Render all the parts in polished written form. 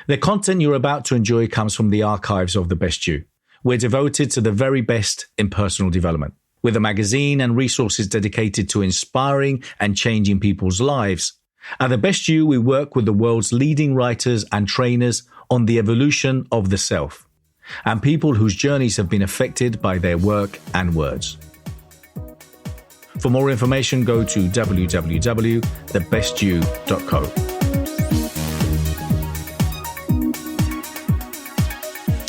The content you're about to enjoy comes from the archives of The Best You. We're devoted to the very best in personal development, with a magazine and resources dedicated to inspiring and changing people's lives. At The Best You, we work with the world's leading writers and trainers on the evolution of the self, and people whose journeys have been affected by their work and words. For more information, go to www.thebestyou.co.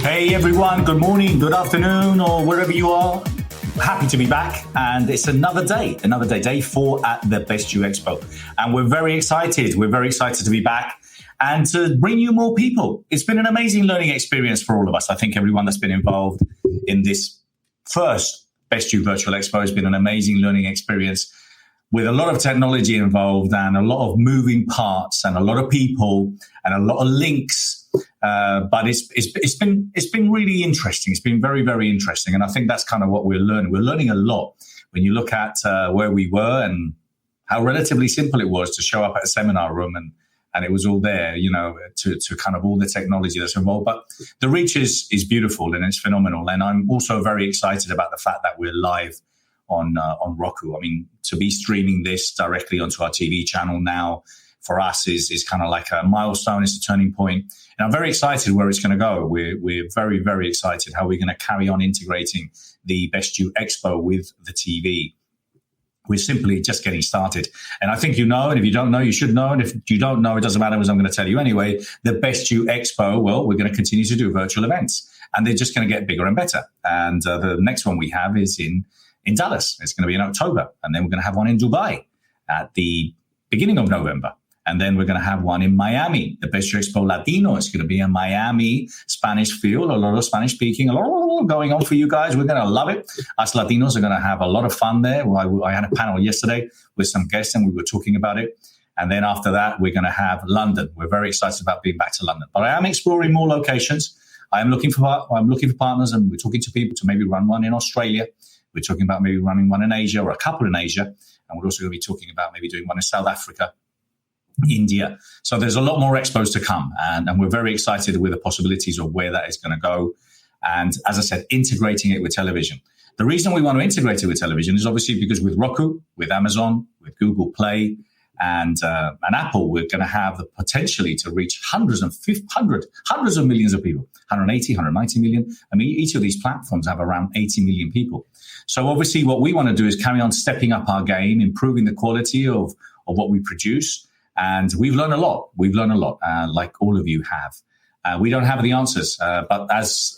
Hey everyone, good morning, good afternoon, or wherever you are. Happy to be back, and it's another day, day 4 at the Best You Expo. And we're very excited to be back and to bring you more people. It's been an amazing learning experience for all of us. I think everyone that's been involved in this first Best You Virtual Expo has been an amazing learning experience with a lot of technology involved and a lot of moving parts and a lot of people and a lot of links. But it's been really interesting. It's been very, very interesting. And I think that's kind of what we're learning. We're learning a lot when you look at where we were and how relatively simple it was to show up at a seminar room and it was all there, you know, to kind of all the technology that's involved. But the reach is beautiful and it's phenomenal. And I'm also very excited about the fact that we're live on Roku. I mean, to be streaming this directly onto our TV channel now for us is kind of like a milestone. It's a turning point. And I'm very excited where it's going to go. We're very, very excited how we're going to carry on integrating the Best You Expo with the TV. We're simply just getting started. And I think you know, and if you don't know, you should know. And if you don't know, it doesn't matter, as I'm going to tell you anyway. The Best You Expo, well, we're going to continue to do virtual events. And they're just going to get bigger and better. And the next one we have is in Dallas. It's going to be in October. And then we're going to have one in Dubai at the beginning of November. And then we're going to have one in Miami, the Best You Expo Latino. It's going to be a Miami Spanish feel, a lot of Spanish speaking, a lot going on for you guys. We're going to love it. Us Latinos are going to have a lot of fun there. I had a panel yesterday with some guests and we were talking about it. And then after that, we're going to have London. We're very excited about being back to London. But I am exploring more locations. I'm looking for partners, and we're talking to people to maybe run one in Australia. We're talking about maybe running one in Asia or a couple in Asia. And we're also going to be talking about maybe doing one in South Africa, India. So there's a lot more expos to come. And we're very excited with the possibilities of where that is going to go. And as I said, integrating it with television. The reason we want to integrate it with television is obviously because with Roku, with Amazon, with Google Play, and Apple, we're going to have the potentially to reach hundreds of millions of people, 180, 190 million. I mean, each of these platforms have around 80 million people. So obviously what we want to do is carry on stepping up our game, improving the quality of what we produce. And we've learned a lot. Like all of you have. We don't have the answers, but as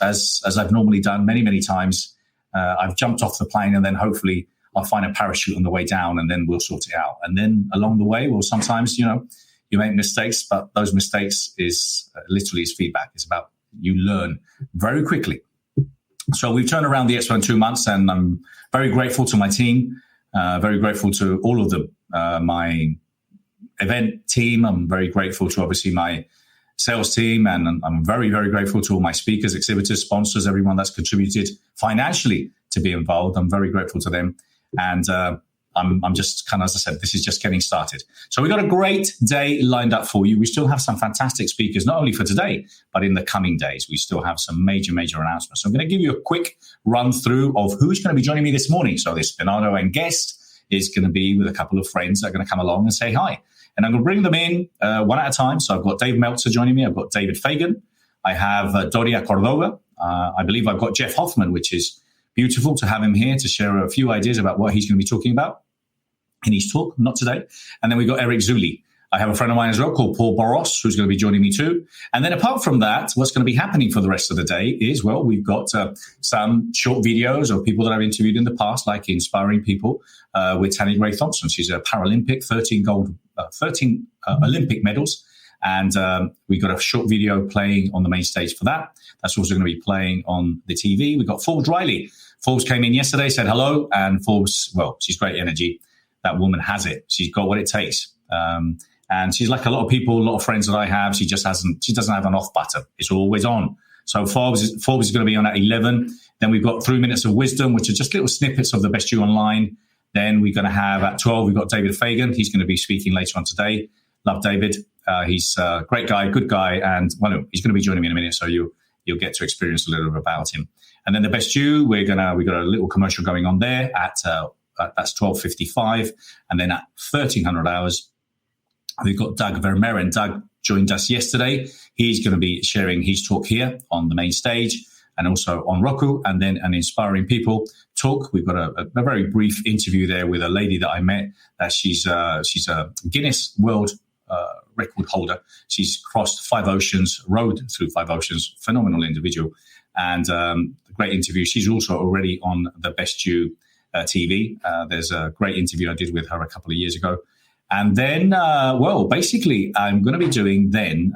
I've normally done many, many times, I've jumped off the plane and then hopefully I'll find a parachute on the way down and then we'll sort it out. And then along the way, well, sometimes, you know, you make mistakes, but those mistakes is literally is feedback. It's about you learn very quickly. So we've turned around the Expo in 2 months and I'm very grateful to my team, very grateful to all of my event team. I'm very grateful to obviously my sales team, and I'm very, very grateful to all my speakers, exhibitors, sponsors, everyone that's contributed financially to be involved. I'm very grateful to them. And I'm just kind of, as I said, this is just getting started. So we've got a great day lined up for you. We still have some fantastic speakers, not only for today, but in the coming days. We still have some major, major announcements. So I'm going to give you a quick run through of who's going to be joining me this morning. So this Bernardo and guest is going to be with a couple of friends that are going to come along and say hi. And I'm going to bring them in one at a time. So I've got Dave Meltzer joining me. I've got David Fagan. I have Doria Cordova. I believe I've got Jeff Hoffman, which is beautiful to have him here to share a few ideas about what he's going to be talking about in his talk, not today. And then we've got Eric Zuli. I have a friend of mine as well called Paul Baros, who's going to be joining me too. And then apart from that, what's going to be happening for the rest of the day is, well, we've got some short videos of people that I've interviewed in the past, like inspiring people with Tanny Gray Thompson. She's a Paralympic, 13 Olympic medals. And we've got a short video playing on the main stage for that. That's also going to be playing on the TV. We've got Forbes Riley. Forbes came in yesterday, said hello. And Forbes, well, she's great energy. That woman has it. She's got what it takes. And she's like a lot of people, a lot of friends that I have. She doesn't have an off button. It's always on. So Forbes is going to be on at 11. Then we've got 3 minutes of wisdom, which are just little snippets of the Best You Online. Then we're going to have at 12, we've got David Fagan. He's going to be speaking later on today. Love David. He's a great guy, good guy, and well, he's going to be joining me in a minute, so you'll get to experience a little bit about him. And then the best Jew, we got a little commercial going on there at that's 12:55, and then at 1300 hours, we've got Doug Vermeer. And Doug joined us yesterday. He's going to be sharing his talk here on the main stage and also on Roku, and then an Inspiring People talk. We've got a very brief interview there with a lady that I met. She's a Guinness World record holder. She's crossed 5 oceans, rode through 5 oceans, phenomenal individual, and great interview. She's also already on the Best Jew TV. There's a great interview I did with her a couple of years ago. And then, basically, I'm going to be doing then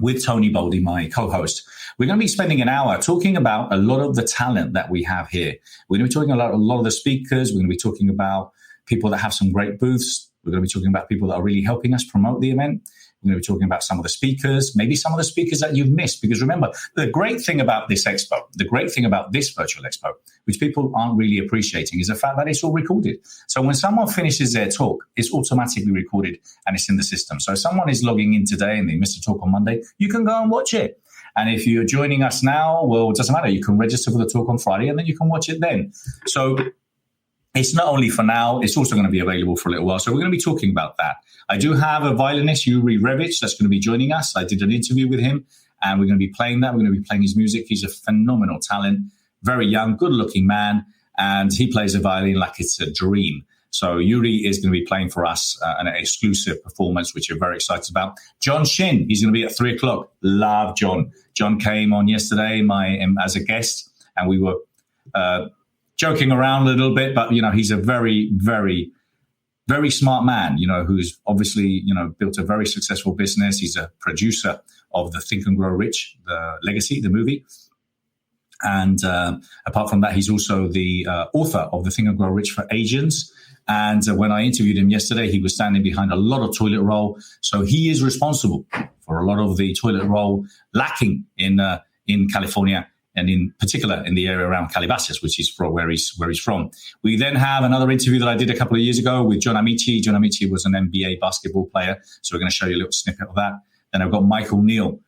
with Tony Boldy, my co-host, we're going to be spending an hour talking about a lot of the talent that we have here. We're going to be talking about a lot of the speakers. We're going to be talking about people that have some great booths. We're going to be talking about people that are really helping us promote the event. We're going to be talking about some of the speakers, maybe some of the speakers that you've missed. Because remember, the great thing about this expo, the great thing about this virtual expo, which people aren't really appreciating, is the fact that it's all recorded. So when someone finishes their talk, it's automatically recorded and it's in the system. So if someone is logging in today and they missed a talk on Monday, you can go and watch it. And if you're joining us now, well, it doesn't matter. You can register for the talk on Friday and then you can watch it then. So it's not only for now, it's also going to be available for a little while. So we're going to be talking about that. I do have a violinist, Yuri Revis, that's going to be joining us. I did an interview with him and we're going to be playing that. We're going to be playing his music. He's a phenomenal talent, very young, good-looking man, and he plays the violin like it's a dream. So Yuri is going to be playing for us an exclusive performance, which we're very excited about. Shin, he's going to be at 3:00. Love John. John came on yesterday as a guest, and we were joking around a little bit, but, he's a very, very, very smart man, who's obviously, built a very successful business. He's a producer of the Think and Grow Rich, the Legacy, the movie. And apart from that, he's also the author of the Think and Grow Rich for Asians. And when I interviewed him yesterday, he was standing behind a lot of toilet roll. So he is responsible for a lot of the toilet roll lacking in California, and in particular in the area around Calabasas, which is where he's from. We then have another interview that I did a couple of years ago with John Amici. John Amici was an NBA basketball player. So we're going to show you a little snippet of that. Then I've got Michael Neal,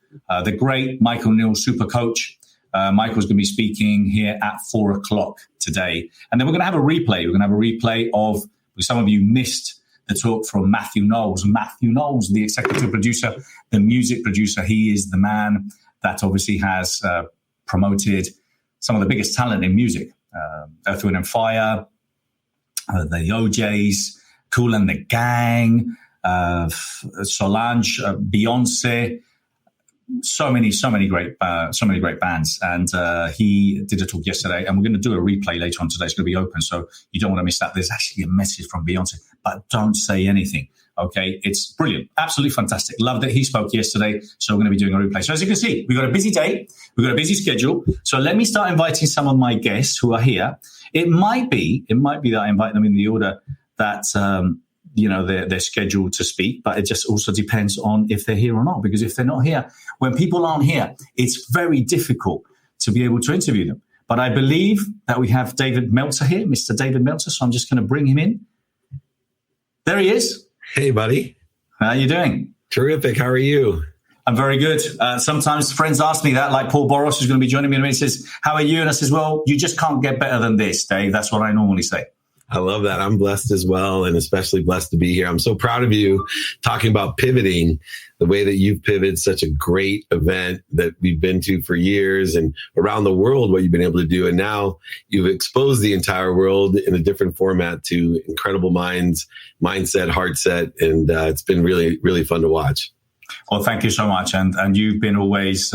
the great Michael Neal, super coach. Michael's going to be speaking here at 4:00 today. And then we're going to have a replay. We're going to have a replay of, some of you missed the talk from Matthew Knowles. Matthew Knowles, the executive producer, the music producer. He is the man that obviously has promoted some of the biggest talent in music. Earth, Wind and Fire, the OJs, Kool and the Gang, Solange, Beyonce, so many great bands. And he did a talk yesterday, and we're going to do a replay later on today. It's going to be open, so you don't want to miss that. There's actually a message from Beyonce, but don't say anything. Okay, it's brilliant, absolutely fantastic. Loved it. He spoke yesterday, so we're going to be doing a replay. So as you can see, we've got a busy day, we've got a busy schedule. So let me start inviting some of my guests who are here. It might be that I invite them in the order that they're scheduled to speak, but it just also depends on if they're here or not. Because if they're not here, when people aren't here, it's very difficult to be able to interview them. But I believe that we have David Meltzer here, Mr. David Meltzer. So I'm just going to bring him in. There he is. Hey, buddy. How are you doing? Terrific. How are you? I'm very good. Sometimes friends ask me that, like Paul Baros, who's going to be joining me in a minute, says, how are you? And I says, well, you just can't get better than this, Dave. That's what I normally say. I love that. I'm blessed as well, and especially blessed to be here. I'm so proud of you talking about pivoting, the way that you've pivoted such a great event that we've been to for years and around the world, what you've been able to do. And now you've exposed the entire world in a different format to incredible minds, mindset, heart set. And it's been really, really fun to watch. Well, thank you so much. And you've been always,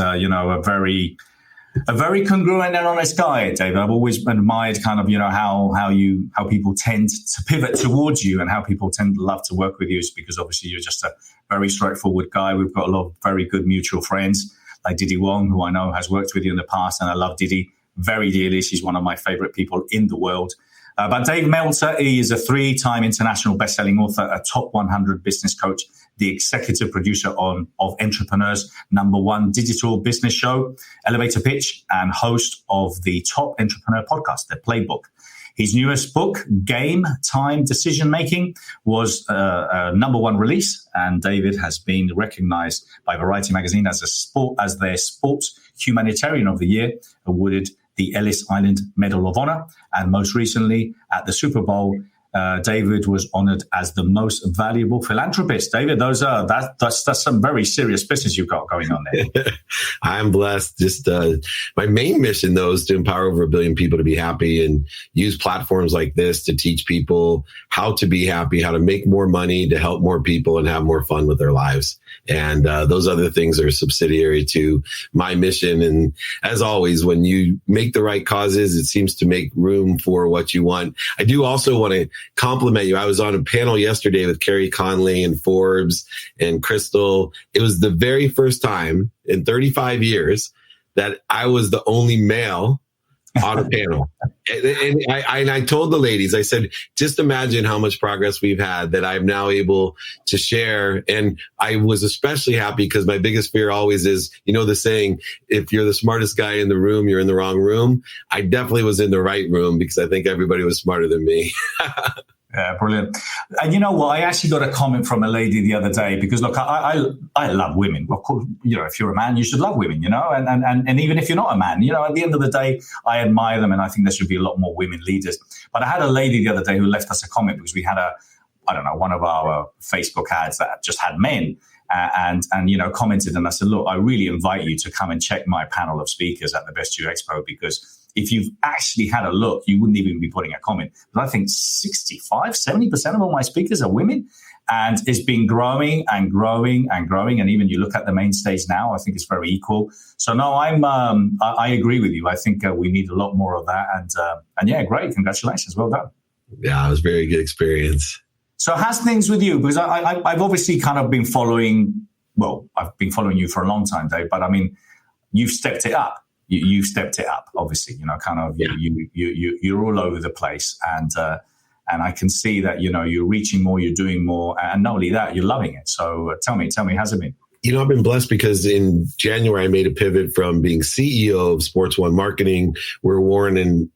a very congruent and honest guy, David. I've always admired kind of, how people tend to pivot towards you and how people tend to love to work with you, is because obviously you're just a very straightforward guy. We've got a lot of very good mutual friends like Didi Wong, who I know has worked with you in the past. And I love Didi very dearly. She's one of my favorite people in the world. But Dave Meltzer, he is a 3-time international best-selling author, a top 100 business coach, the executive producer of Entrepreneur's #1 digital business show, Elevator Pitch, and host of the Top Entrepreneur podcast, The Playbook. His newest book, Game Time Decision Making, was a number one release, and David has been recognized by Variety magazine as their sports humanitarian of the year, awarded the Ellis Island Medal of Honor, and most recently at the Super Bowl, David was honored as the most valuable philanthropist. David, that's some very serious business you've got going on there. I'm blessed. Just my main mission, though, is to empower over 1 billion people to be happy and use platforms like this to teach people how to be happy, how to make more money, to help more people and have more fun with their lives. And those other things are subsidiary to my mission. And as always, when you make the right causes, it seems to make room for what you want. I do also want to compliment you. I was on a panel yesterday with Carrie Conley and Forbes and Crystal. It was the very first time in 35 years that I was the only male on a panel. And I told the ladies, I said, just imagine how much progress we've had that I'm now able to share. And I was especially happy because my biggest fear always is, the saying, if you're the smartest guy in the room, you're in the wrong room. I definitely was in the right room because I think everybody was smarter than me. Yeah, brilliant. And you know what? I actually got a comment from a lady the other day because, look, I love women. Of course, if you're a man, you should love women, and even if you're not a man, at the end of the day, I admire them and I think there should be a lot more women leaders. But I had a lady the other day who left us a comment because we had one of our Facebook ads that just had men and commented. And I said, look, I really invite you to come and check my panel of speakers at the Best You Expo because if you've actually had a look, you wouldn't even be putting a comment. But I think 65-70% of all my speakers are women. And it's been growing and growing and growing. And even you look at the main stage now, I think it's very equal. So no, I agree with you. I think we need a lot more of that. And yeah, great. Congratulations. Well done. Yeah, it was a very good experience. So how's things with you? Because I've obviously kind of been following, I've been following you for a long time, Dave, but I mean, you've stepped it up. You've stepped it up, obviously, you're all over the place. And I can see that, you're reaching more, you're doing more. And not only that, you're loving it. So tell me, how's it been? I've been blessed because in January, I made a pivot from being CEO of Sports One Marketing, where Warren Moon,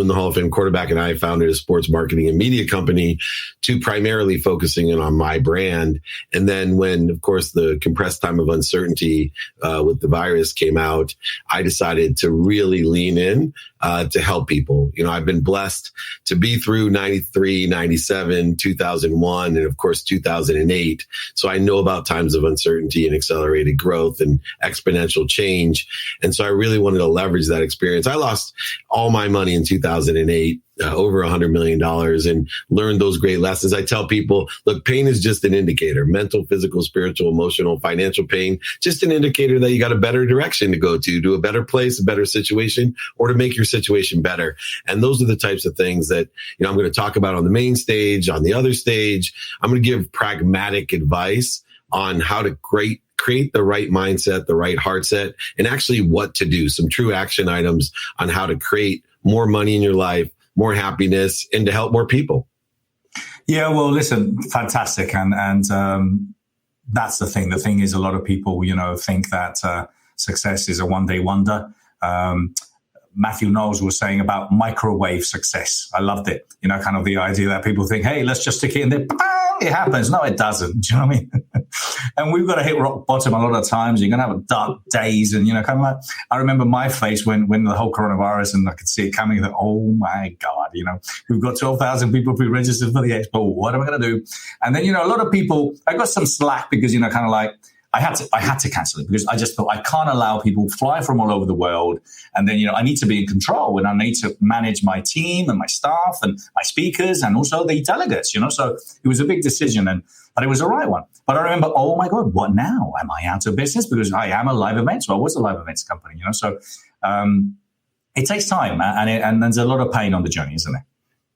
the Hall of Fame quarterback, and I founded a sports marketing and media company, to primarily focusing in on my brand. And then when, of course, the compressed time of uncertainty with the virus came out, I decided to really lean in to help people. I've been blessed to be through 93, 97, 2001, and of course, 2008. So I know about times of uncertainty and accelerated growth and exponential change. And so I really wanted to leverage that experience. I lost all my money in 2008. Over $100 million, and learned those great lessons. I tell people, look, pain is just an indicator: mental, physical, spiritual, emotional, financial pain, just an indicator that you got a better direction to go to a better place, a better situation, or to make your situation better. And those are the types of things that, I'm going to talk about on the main stage, on the other stage. I'm going to give pragmatic advice on how to create the right mindset, the right heart set, and actually what to do. Some true action items on how to create more money in your life, more happiness, and to help more people. Yeah, well, listen, fantastic. And that's the thing. The thing is, a lot of people, think that success is a one-day wonder. Matthew Knowles was saying about microwave success. I loved it. Kind of the idea that people think, hey, let's just stick it in there. It happens. No, it doesn't. Do you know what I mean? And we've got to hit rock bottom a lot of times. You're going to have dark days. And, kind of like, I remember my face when the whole coronavirus, and I could see it coming, that, oh my God, we've got 12,000 people pre-registered for the Expo. What am I going to do? And then, a lot of people, I got some slack because, kind of like, I had to cancel it because I just thought I can't allow people fly from all over the world. And then, I need to be in control and I need to manage my team and my staff and my speakers and also the delegates, So it was a big decision, but it was the right one. But I remember, oh my God, what now? Am I out of business? Because I am a live event. So I was a live events company, So it takes time and there's a lot of pain on the journey, isn't it?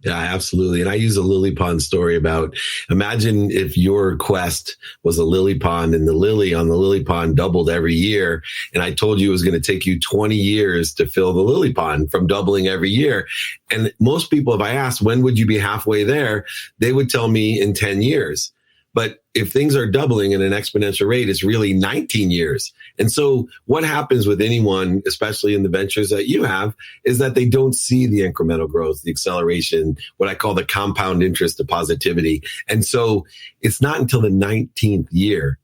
Yeah, absolutely. And I use a lily pond story about, imagine if your quest was a lily pond and the lily on the lily pond doubled every year. And I told you it was going to take you 20 years to fill the lily pond from doubling every year. And most people, if I asked, when would you be halfway there? They would tell me in 10 years. But if things are doubling at an exponential rate, it's really 19 years. And so what happens with anyone, especially in the ventures that you have, is that they don't see the incremental growth, the acceleration, what I call the compound interest of positivity. And so it's not until the 19th year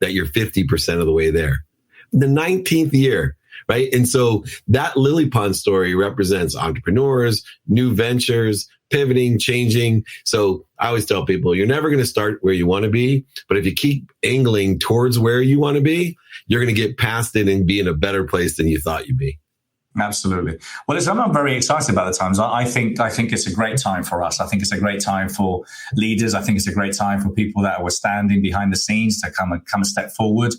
that you're 50% of the way there. The 19th year. Right. And so that lily pond story represents entrepreneurs, new ventures, pivoting, changing. So I always tell people, you're never going to start where you want to be. But if you keep angling towards where you want to be, you're going to get past it and be in a better place than you thought you'd be. Absolutely. Well, listen, I'm very excited about the times. I think it's a great time for us. I think it's a great time for leaders. I think it's a great time for people that were standing behind the scenes to come a step forward.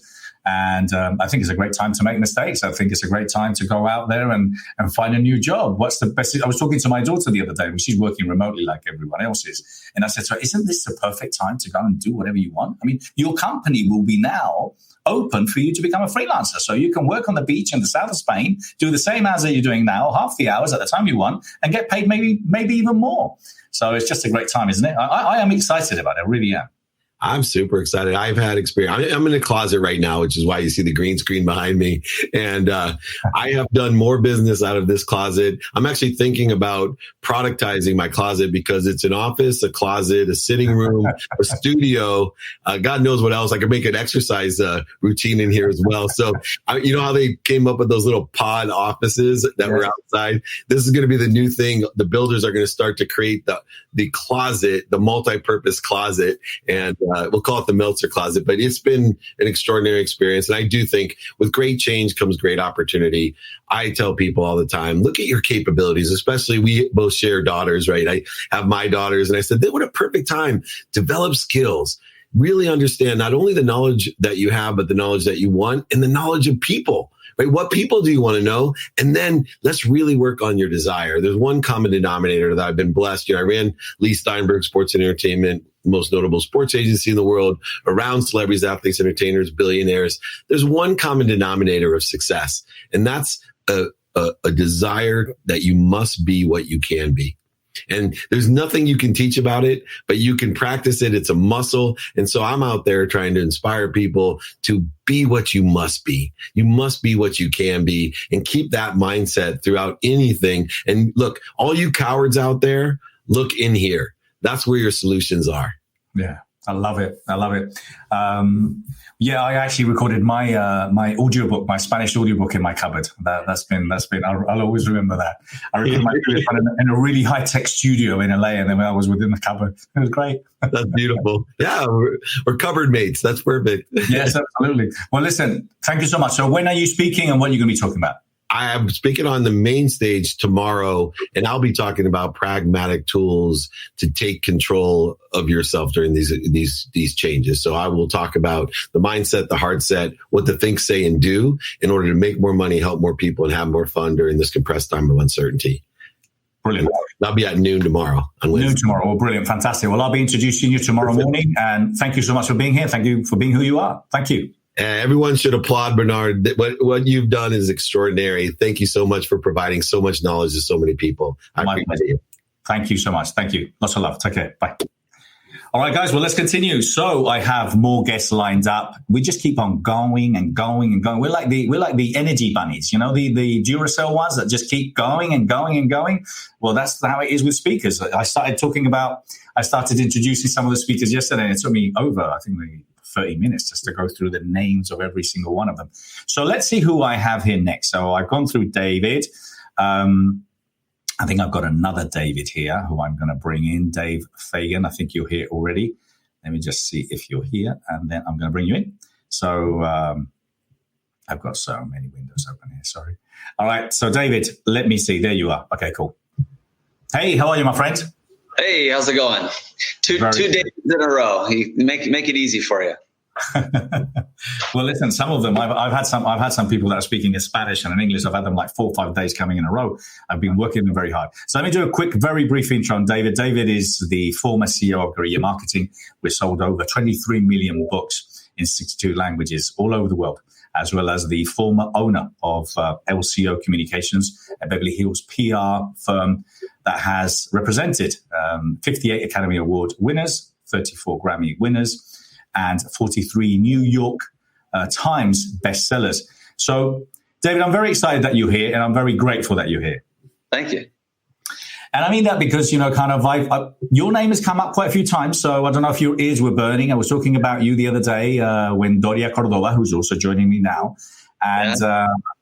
And I think it's a great time to make mistakes. I think it's a great time to go out there and find a new job. What's the best? I was talking to my daughter the other day. She's working remotely like everyone else is. And I said to her, isn't this the perfect time to go and do whatever you want? I mean, your company will be now open for you to become a freelancer. So you can work on the beach in the south of Spain, do the same hours that you're doing now, half the hours at the time you want, and get paid maybe even more. So it's just a great time, isn't it? I am excited about it. I really am. I'm super excited. I've had experience. I'm in a closet right now, which is why you see the green screen behind me. And I have done more business out of this closet. I'm actually thinking about productizing my closet because it's an office, a closet, a sitting room, a studio. God knows what else. I could make an exercise routine in here as well. So, you know how they came up with those little pod offices that were outside? This is going to be the new thing. The builders are going to start to create the closet, the multi-purpose closet. And we'll call it the Meltzer closet, but it's been an extraordinary experience. And I do think with great change comes great opportunity. I tell people all the time, look at your capabilities, especially we both share daughters, right? I have my daughters and I said, what a perfect time. Develop skills, really understand not only the knowledge that you have, but the knowledge that you want and the knowledge of people. Right? What people do you want to know? And then let's really work on your desire. There's one common denominator that I've been blessed. I ran Lee Steinberg Sports and Entertainment, most notable sports agency in the world, around celebrities, athletes, entertainers, billionaires. There's one common denominator of success, and that's a desire that you must be what you can be. And there's nothing you can teach about it, but you can practice it. It's a muscle. And so I'm out there trying to inspire people to be what you must be. You must be what you can be and keep that mindset throughout anything. And look, all you cowards out there, look in here. That's where your solutions are. Yeah. I love it. I actually recorded my audiobook, my Spanish audiobook in my cupboard. That's been. I'll always remember that. I recorded my audiobook in a really high tech studio in LA, and then I was within the cupboard. It was great. That's beautiful. Yeah, we're cupboard mates. That's perfect. Yes, absolutely. Well, listen, thank you so much. So, when are you speaking, and what are you going to be talking about? I am speaking on the main stage tomorrow, and I'll be talking about pragmatic tools to take control of yourself during these changes. So I will talk about the mindset, the heart set, what to think, say, and do in order to make more money, help more people, and have more fun during this compressed time of uncertainty. Brilliant. That'll be at noon tomorrow. Noon tomorrow. Well, brilliant. Fantastic. Well, I'll be introducing you tomorrow morning. And thank you so much for being here. Thank you for being who you are. Thank you. Everyone should applaud Bernard. What you've done is extraordinary. Thank you so much for providing so much knowledge to so many people. I appreciate it. Thank you so much. Thank you. Lots of love. Take care. Bye. All right, guys. Well, let's continue. So I have more guests lined up. We just keep on going and going and going. We're like the energy bunnies, you know, the Duracell ones that just keep going and going and going. Well, that's how it is with speakers. I started introducing some of the speakers yesterday, and it took me over, I think, 30 minutes just to go through the names of every single one of them. So let's see who I have here next. So I've gone through David. I think I've got another David here who I'm going to bring in, Dave Fagan. I think you're here already. Let me just see if you're here, and then I'm going to bring you in. So I've got so many windows open here. Sorry. All right. So David, let me see. There you are. Okay, cool. Hey, how are you, my friend? Hey, how's it going? Two days in a row. Make it easy for you. Well, listen, some of them I've had some people that are speaking in Spanish and in English. I've had them like 4 or 5 days coming in a row. I've been working them very hard. So let me do a quick, very brief intro on David. David is the former CEO of Guerrilla Marketing. We sold over 23 million books in 62 languages all over the world, as well as the former owner of LCO Communications, a Beverly Hills PR firm that has represented 58 Academy Award winners, 34 Grammy winners, and 43 New York Times bestsellers. So, David, I'm very excited that you're here, and I'm very grateful that you're here. Thank you. And I mean that because, your name has come up quite a few times. So I don't know if your ears were burning. I was talking about you the other day when Doria Cordova, who's also joining me now, and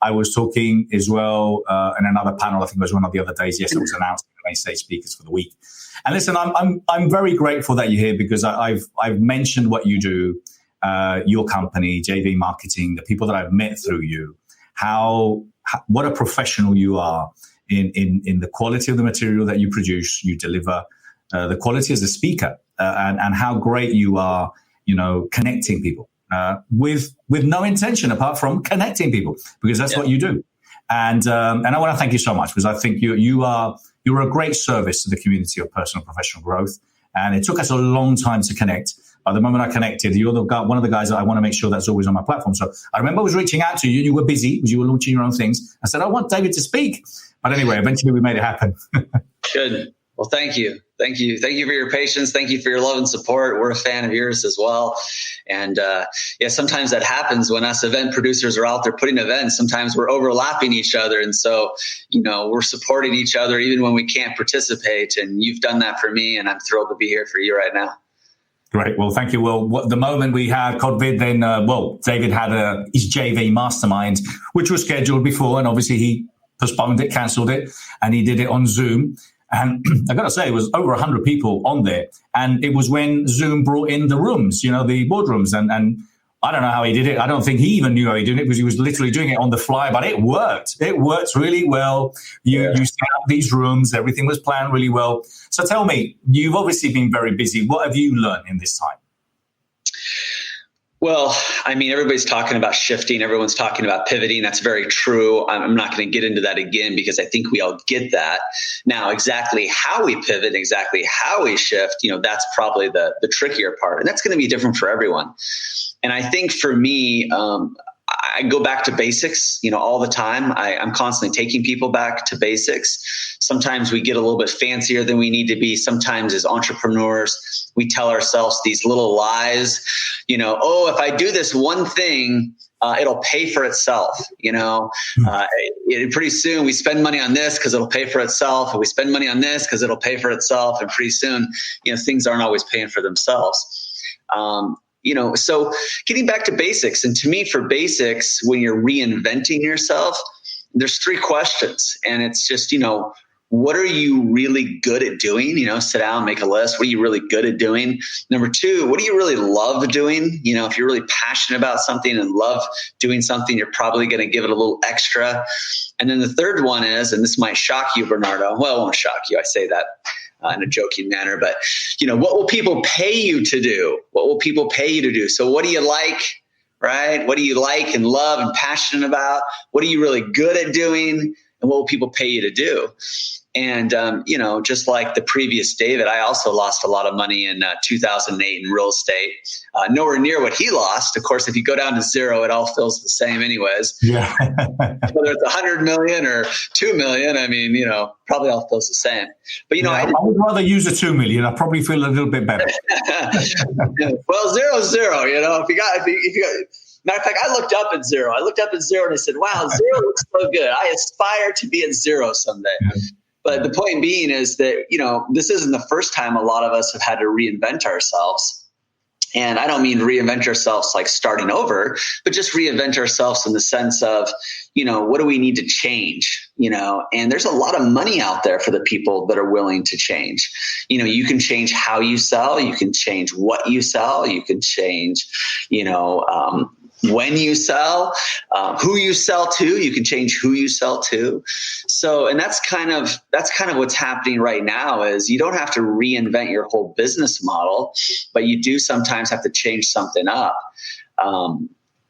I was talking as well in another panel. I think it was one of the other days. Yes, it was announced the main stage speakers for the week. And listen, I'm very grateful that you're here because I've mentioned what you do, your company, JV Marketing, the people that I've met through you, what a professional you are. In the quality of the material that you produce, you deliver, the quality as a speaker, and how great you are, connecting people with no intention apart from connecting people, because that's what you do. And I want to thank you so much because I think you're a great service to the community of personal and professional growth. And it took us a long time to connect. By the moment I connected, you're one of the guys that I want to make sure that's always on my platform. So I remember I was reaching out to you, and you were busy because you were launching your own things. I said, I want David to speak. But anyway, eventually we made it happen. Good. Well, thank you. Thank you. Thank you for your patience. Thank you for your love and support. We're a fan of yours as well. And sometimes that happens when us event producers are out there putting events. Sometimes we're overlapping each other. And so, we're supporting each other even when we can't participate. And you've done that for me. And I'm thrilled to be here for you right now. Great. Well, thank you. Well, the moment we had COVID, then, David had his JV mastermind, which was scheduled before. And obviously he postponed it, cancelled it, and he did it on Zoom. And I got to say, it was over 100 people on there. And it was when Zoom brought in the rooms, the boardrooms. And I don't know how he did it. I don't think he even knew how he did it because he was literally doing it on the fly. But it worked. It worked really well. You set up these rooms. Everything was planned really well. So tell me, you've obviously been very busy. What have you learned in this time? Well, I mean, everybody's talking about shifting. Everyone's talking about pivoting. That's very true. I'm not going to get into that again because I think we all get that. Now, exactly how we pivot, exactly how we shift, that's probably the trickier part. And that's going to be different for everyone. And I think for me, I go back to basics, all the time. I'm constantly taking people back to basics. Sometimes we get a little bit fancier than we need to be. Sometimes as entrepreneurs, we tell ourselves these little lies, if I do this one thing, it'll pay for itself. Pretty soon we spend money on this because it'll pay for itself. And we spend money on this because it'll pay for itself. And pretty soon, things aren't always paying for themselves. So getting back to basics, and to me, for basics, when you're reinventing yourself, there's three questions, and it's just, what are you really good at doing? Sit down, make a list. What are you really good at doing? Number two, what do you really love doing? If you're really passionate about something and love doing something, you're probably going to give it a little extra. And then the third one is, and this might shock you, Bernardo. Well, it won't shock you. I say that in a joking manner, but what will people pay you to do? What will people pay you to do? So what do you like, right? What do you like and love and passionate about? What are you really good at doing? And what will people pay you to do? And, just like the previous David, I also lost a lot of money in 2008 in real estate. Nowhere near what he lost. Of course, if you go down to zero, it all feels the same anyways. Yeah. Whether it's 100 million or 2 million, probably all feels the same. But, I would rather use a 2 million. I probably feel a little bit better. Well, zero is zero, if you got, matter of fact, I looked up at zero. And I said, wow, zero looks so good. I aspire to be at zero someday. Yeah. But the point being is that, this isn't the first time a lot of us have had to reinvent ourselves. And I don't mean reinvent ourselves like starting over, but just reinvent ourselves in the sense of, what do we need to change? And there's a lot of money out there for the people that are willing to change. You can change how you sell. You can change what you sell. You can change, when you sell, who you sell to. You can change who you sell to. So, and that's kind of what's happening right now is you don't have to reinvent your whole business model, but you do sometimes have to change something up.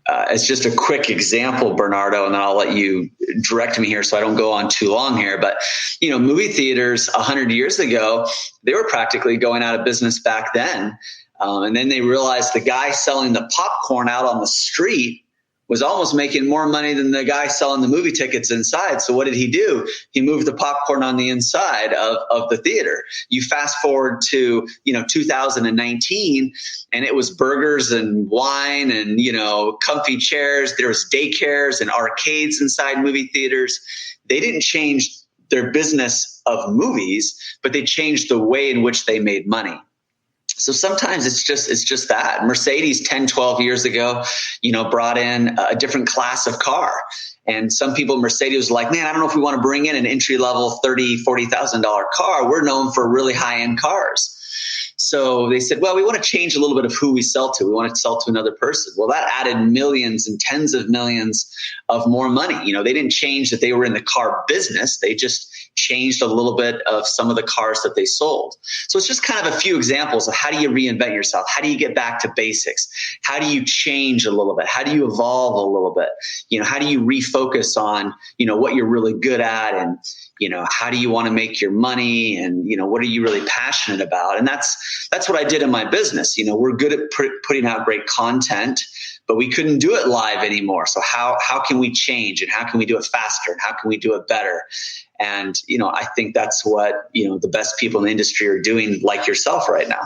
As just a quick example, Bernardo, and then I'll let you direct me here so I don't go on too long here. But, movie theaters 100 years ago, they were practically going out of business back then. And then they realized the guy selling the popcorn out on the street was almost making more money than the guy selling the movie tickets inside. So what did he do? He moved the popcorn on the inside of the theater. You fast forward to, 2019, and it was burgers and wine and, comfy chairs. There was daycares and arcades inside movie theaters. They didn't change their business of movies, but they changed the way in which they made money. So sometimes it's just that. Mercedes 10, 12 years ago, brought in a different class of car. And some people, Mercedes was like, man, I don't know if we want to bring in an entry level $30,000, $40,000 car. We're known for really high end cars. So they said, well, we want to change a little bit of who we sell to. We want to sell to another person. Well, that added millions and tens of millions of more money. They didn't change that they were in the car business. They just changed a little bit of some of the cars that they sold. So it's just kind of a few examples of how do you reinvent yourself? How do you get back to basics? How do you change a little bit? How do you evolve a little bit? How do you refocus on, what you're really good at, and how do you want to make your money, and, what are you really passionate about? And that's what I did in my business. We're good at putting out great content, but we couldn't do it live anymore. So how can we change, and how can we do it faster, and how can we do it better? And, I think that's what, the best people in the industry are doing, like yourself right now.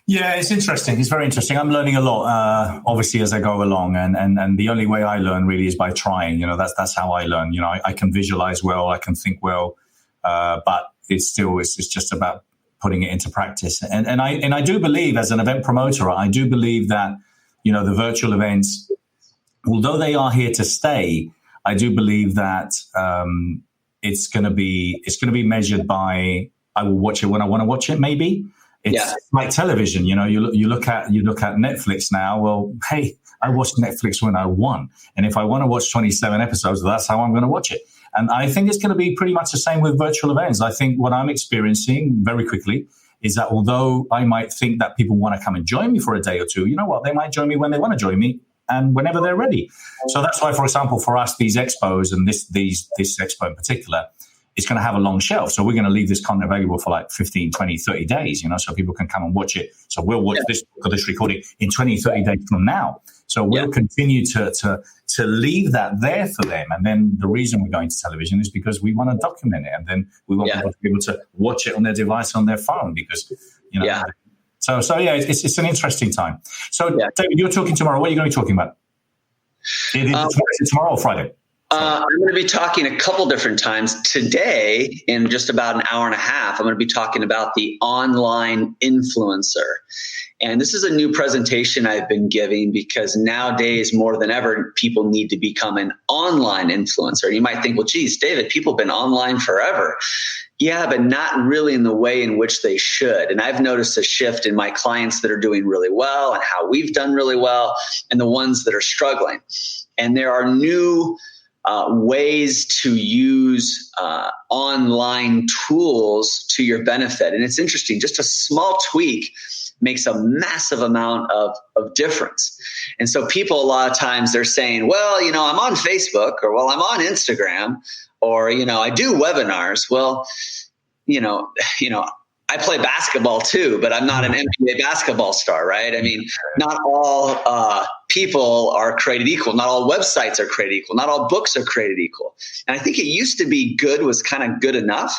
Yeah, it's interesting. It's very interesting. I'm learning a lot, obviously, as I go along. And the only way I learn really is by trying. That's how I learn. I can visualize well, I can think well, but it's just about putting it into practice. And I do believe, as an event promoter, I do believe that, the virtual events, although they are here to stay, I do believe that it's going to be measured by, I will watch it when I want to watch it. Maybe it's like television. You look at Netflix now. Well, hey, I watched Netflix when I want, and if I want to watch 27 episodes, that's how I'm going to watch it. And I think it's going to be pretty much the same with virtual events. I think what I'm experiencing very quickly is that although I might think that people want to come and join me for a day or two, you know what? They might join me when they want to join me, and whenever they're ready. So that's why, for example, for us, these expos, and this expo in particular, it's going to have a long shelf. So we're going to leave this content available for like 15, 20, 30 days, so people can come and watch it. So we'll watch this recording in 20, 30 days from now. So we'll continue to leave that there for them. And then the reason we're going to television is because we want to document it. And then we want people to be able to watch it on their device, on their phone, because, So it's an interesting time. So David, you're talking tomorrow. What are you going to be talking about? Is it tomorrow or Friday? I'm going to be talking a couple different times. Today, in just about an hour and a half, I'm going to be talking about the online influencer. And this is a new presentation I've been giving because nowadays, more than ever, people need to become an online influencer. You might think, well, geez, David, people have been online forever. Yeah, but not really in the way in which they should. And I've noticed a shift in my clients that are doing really well and how we've done really well, and the ones that are struggling. And there are new ways to use online tools to your benefit. And it's interesting, just a small tweak makes a massive amount of difference. And so people, a lot of times they're saying, well, I'm on Facebook, or, well, I'm on Instagram, or, I do webinars. Well, I play basketball too, but I'm not an NBA basketball star, right? I mean, not all people are created equal. Not all websites are created equal. Not all books are created equal. And I think it used to be good was kind of good enough.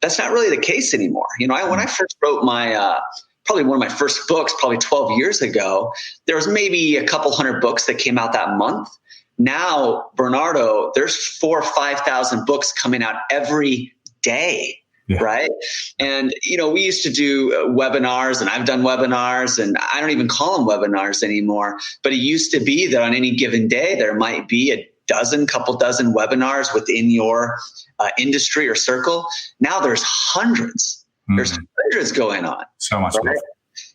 That's not really the case anymore. When I first wrote my probably one of my first books, probably 12 years ago, there was maybe a couple hundred books that came out that month. Now, Bernardo, there's 4,000 or 5,000 books coming out every day. Yeah. Right. And, we used to do webinars, and I've done webinars, and I don't even call them webinars anymore. But it used to be that on any given day, there might be a couple dozen webinars within your industry or circle. Now there's hundreds. There's hundreds going on. So much. Right?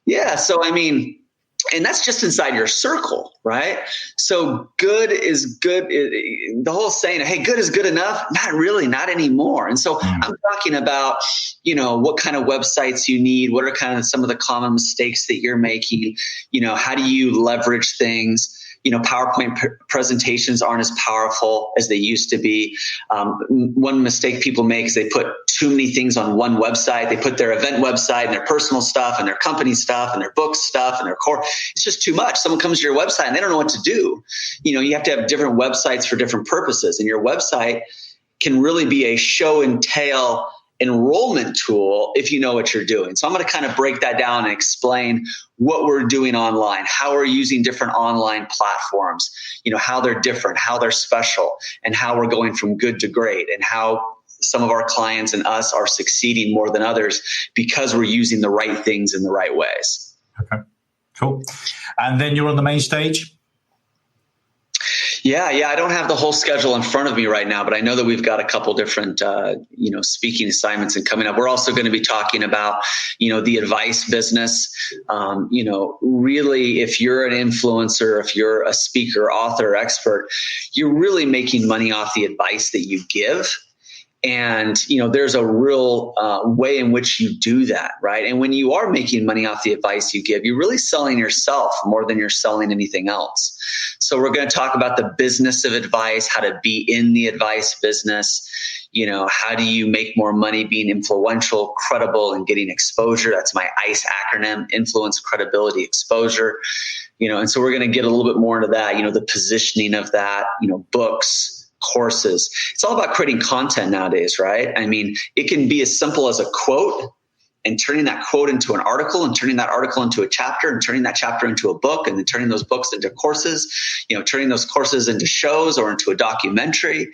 Yeah. So, and that's just inside your circle, right? So good is good. The whole saying, hey, good is good enough. Not really, not anymore. And so I'm talking about, what kind of websites you need. What are kind of some of the common mistakes that you're making? How do you leverage things? PowerPoint presentations aren't as powerful as they used to be. One mistake people make is they put too many things on one website. They put their event website and their personal stuff and their company stuff and their book stuff and their core. It's just too much. Someone comes to your website and they don't know what to do. You have to have different websites for different purposes. And your website can really be a show and tell enrollment tool if you know what you're doing. So I'm going to kind of break that down and explain what we're doing online, how we're using different online platforms, how they're different, how they're special, and how we're going from good to great, and how some of our clients and us are succeeding more than others because we're using the right things in the right ways. Okay, cool. And then you're on the main stage? Yeah. I don't have the whole schedule in front of me right now, but I know that we've got a couple different, speaking assignments and coming up. We're also going to be talking about, the advice business. Really, if you're an influencer, if you're a speaker, author, expert, you're really making money off the advice that you give. And, there's a real way in which you do that, right? And when you are making money off the advice you give, you're really selling yourself more than you're selling anything else. So we're going to talk about the business of advice, how to be in the advice business. How do you make more money being influential, credible, and getting exposure? That's my ICE acronym: influence, credibility, exposure. And so we're going to get a little bit more into that, the positioning of that, books, courses. It's all about creating content nowadays, right? I mean, it can be as simple as a quote and turning that quote into an article, and turning that article into a chapter, and turning that chapter into a book, and then turning those books into courses, turning those courses into shows or into a documentary,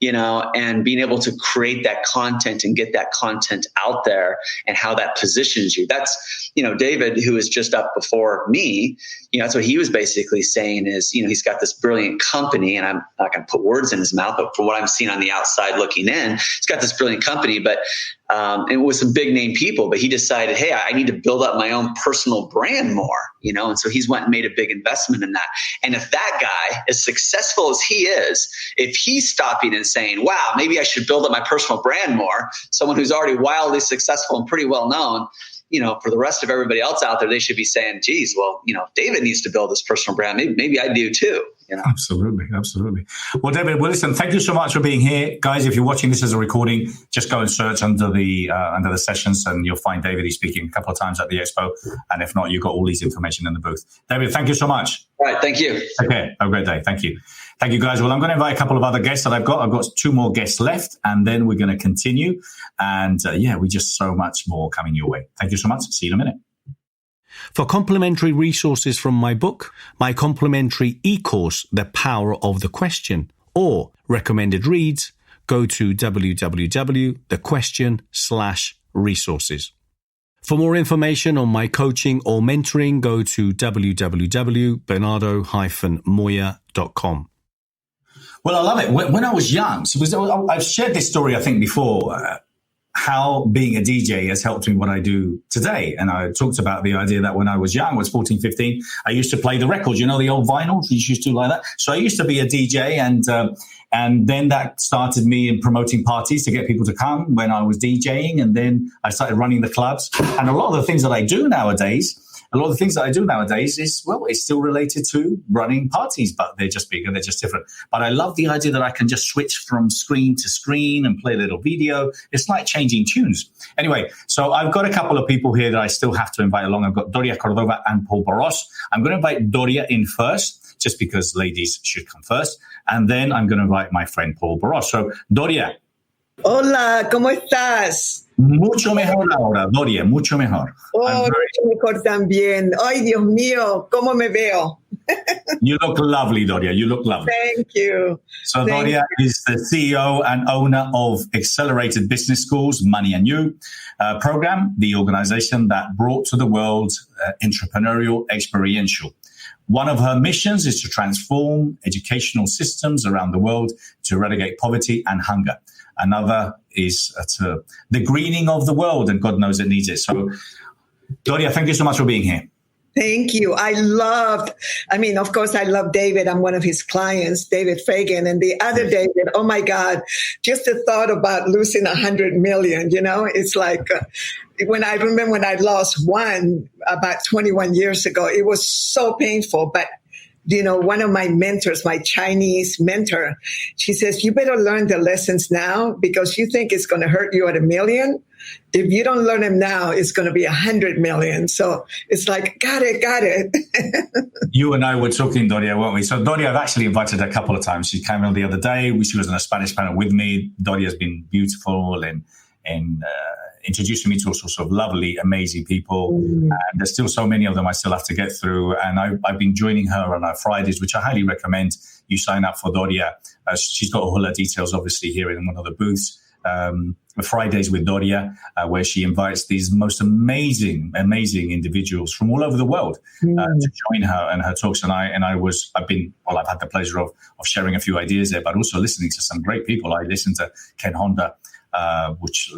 and being able to create that content and get that content out there, and how that positions you. That's, David, who was just up before me, that's what he was basically saying is, he's got this brilliant company, and I'm not going to put words in his mouth, but from what I'm seeing on the outside looking in, he's got this brilliant company, but and with some big name people, but he decided, hey, I need to build up my own personal brand more, and so he's went and made a big investment in that. And if that guy, as successful as he is, if he's stopping and saying, wow, maybe I should build up my personal brand more, someone who's already wildly successful and pretty well known, for the rest of everybody else out there, they should be saying, geez, well, David needs to build his personal brand. Maybe I do too. Absolutely. Well, David, listen, thank you so much for being here. Guys, if you're watching this as a recording, just go and search under the sessions, and you'll find David. He's speaking a couple of times at the Expo. And if not, you've got all these information in the booth. David, thank you so much. All right. Thank you. Okay. Have a great day. Thank you. Thank you, guys. Well, I'm going to invite a couple of other guests that I've got. I've got 2 more guests left, and then we're going to continue. And we just so much more coming your way. Thank you so much. See you in a minute. For complimentary resources from my book, my complimentary e-course, The Power of the Question, or recommended reads, go to www.thequestion.com/resources. For more information on my coaching or mentoring, go to www.bernardo-moya.com. Well, I love it. When I was young, I've shared this story, I think, before, how being a DJ has helped me what I do today. And I talked about the idea that when I was young, I was 14, 15, I used to play the records, the old vinyls we used to do like that. So I used to be a DJ, and then that started me in promoting parties to get people to come when I was DJing. And then I started running the clubs. And a lot of the things that I do nowadays is, well, it's still related to running parties, but they're just bigger, they're just different. But I love the idea that I can just switch from screen to screen and play a little video. It's like changing tunes. Anyway, so I've got a couple of people here that I still have to invite along. I've got Doria Cordova and Paul Baros. I'm going to invite Doria in first, just because ladies should come first. And then I'm going to invite my friend Paul Baros. So, Doria. Hola, ¿cómo estás? Mucho mejor ahora, Doria, mucho mejor. Oh, mucho mejor también. Ay, Dios mío, ¿cómo me veo? You look lovely, Doria. You look lovely. Thank you. So Doria is the CEO and owner of Accelerated Business Schools, Money and You program, the organization that brought to the world entrepreneurial experiential. One of her missions is to transform educational systems around the world to eradicate poverty and hunger. Another is to the greening of the world, and God knows it needs it. So, Doria, thank you so much for being here. Thank you. Of course, I love David. I'm one of his clients, David Fagan. And the other David, oh my God, just the thought about losing 100 million, it's like when I lost one about 21 years ago, it was so painful. But one of my mentors, my Chinese mentor, she says, you better learn the lessons now because you think it's going to hurt you at 1 million. If you don't learn them now, it's going to be 100 million. So it's like, got it. You and I were talking, Doria, weren't we? So Doria, I've actually invited her a couple of times. She came on the other day. She was on a Spanish panel with me. Doria's been beautiful and introducing me to all sorts of lovely, amazing people. And there's still so many of them I still have to get through. And I've been joining her on our Fridays, which I highly recommend you sign up for Doria. She's got all her details, obviously, here in one of the booths. Fridays with Doria, where she invites these most amazing individuals from all over the world to join her and her talks. And I've had the pleasure of sharing a few ideas there, but also listening to some great people. I listened to Ken Honda, which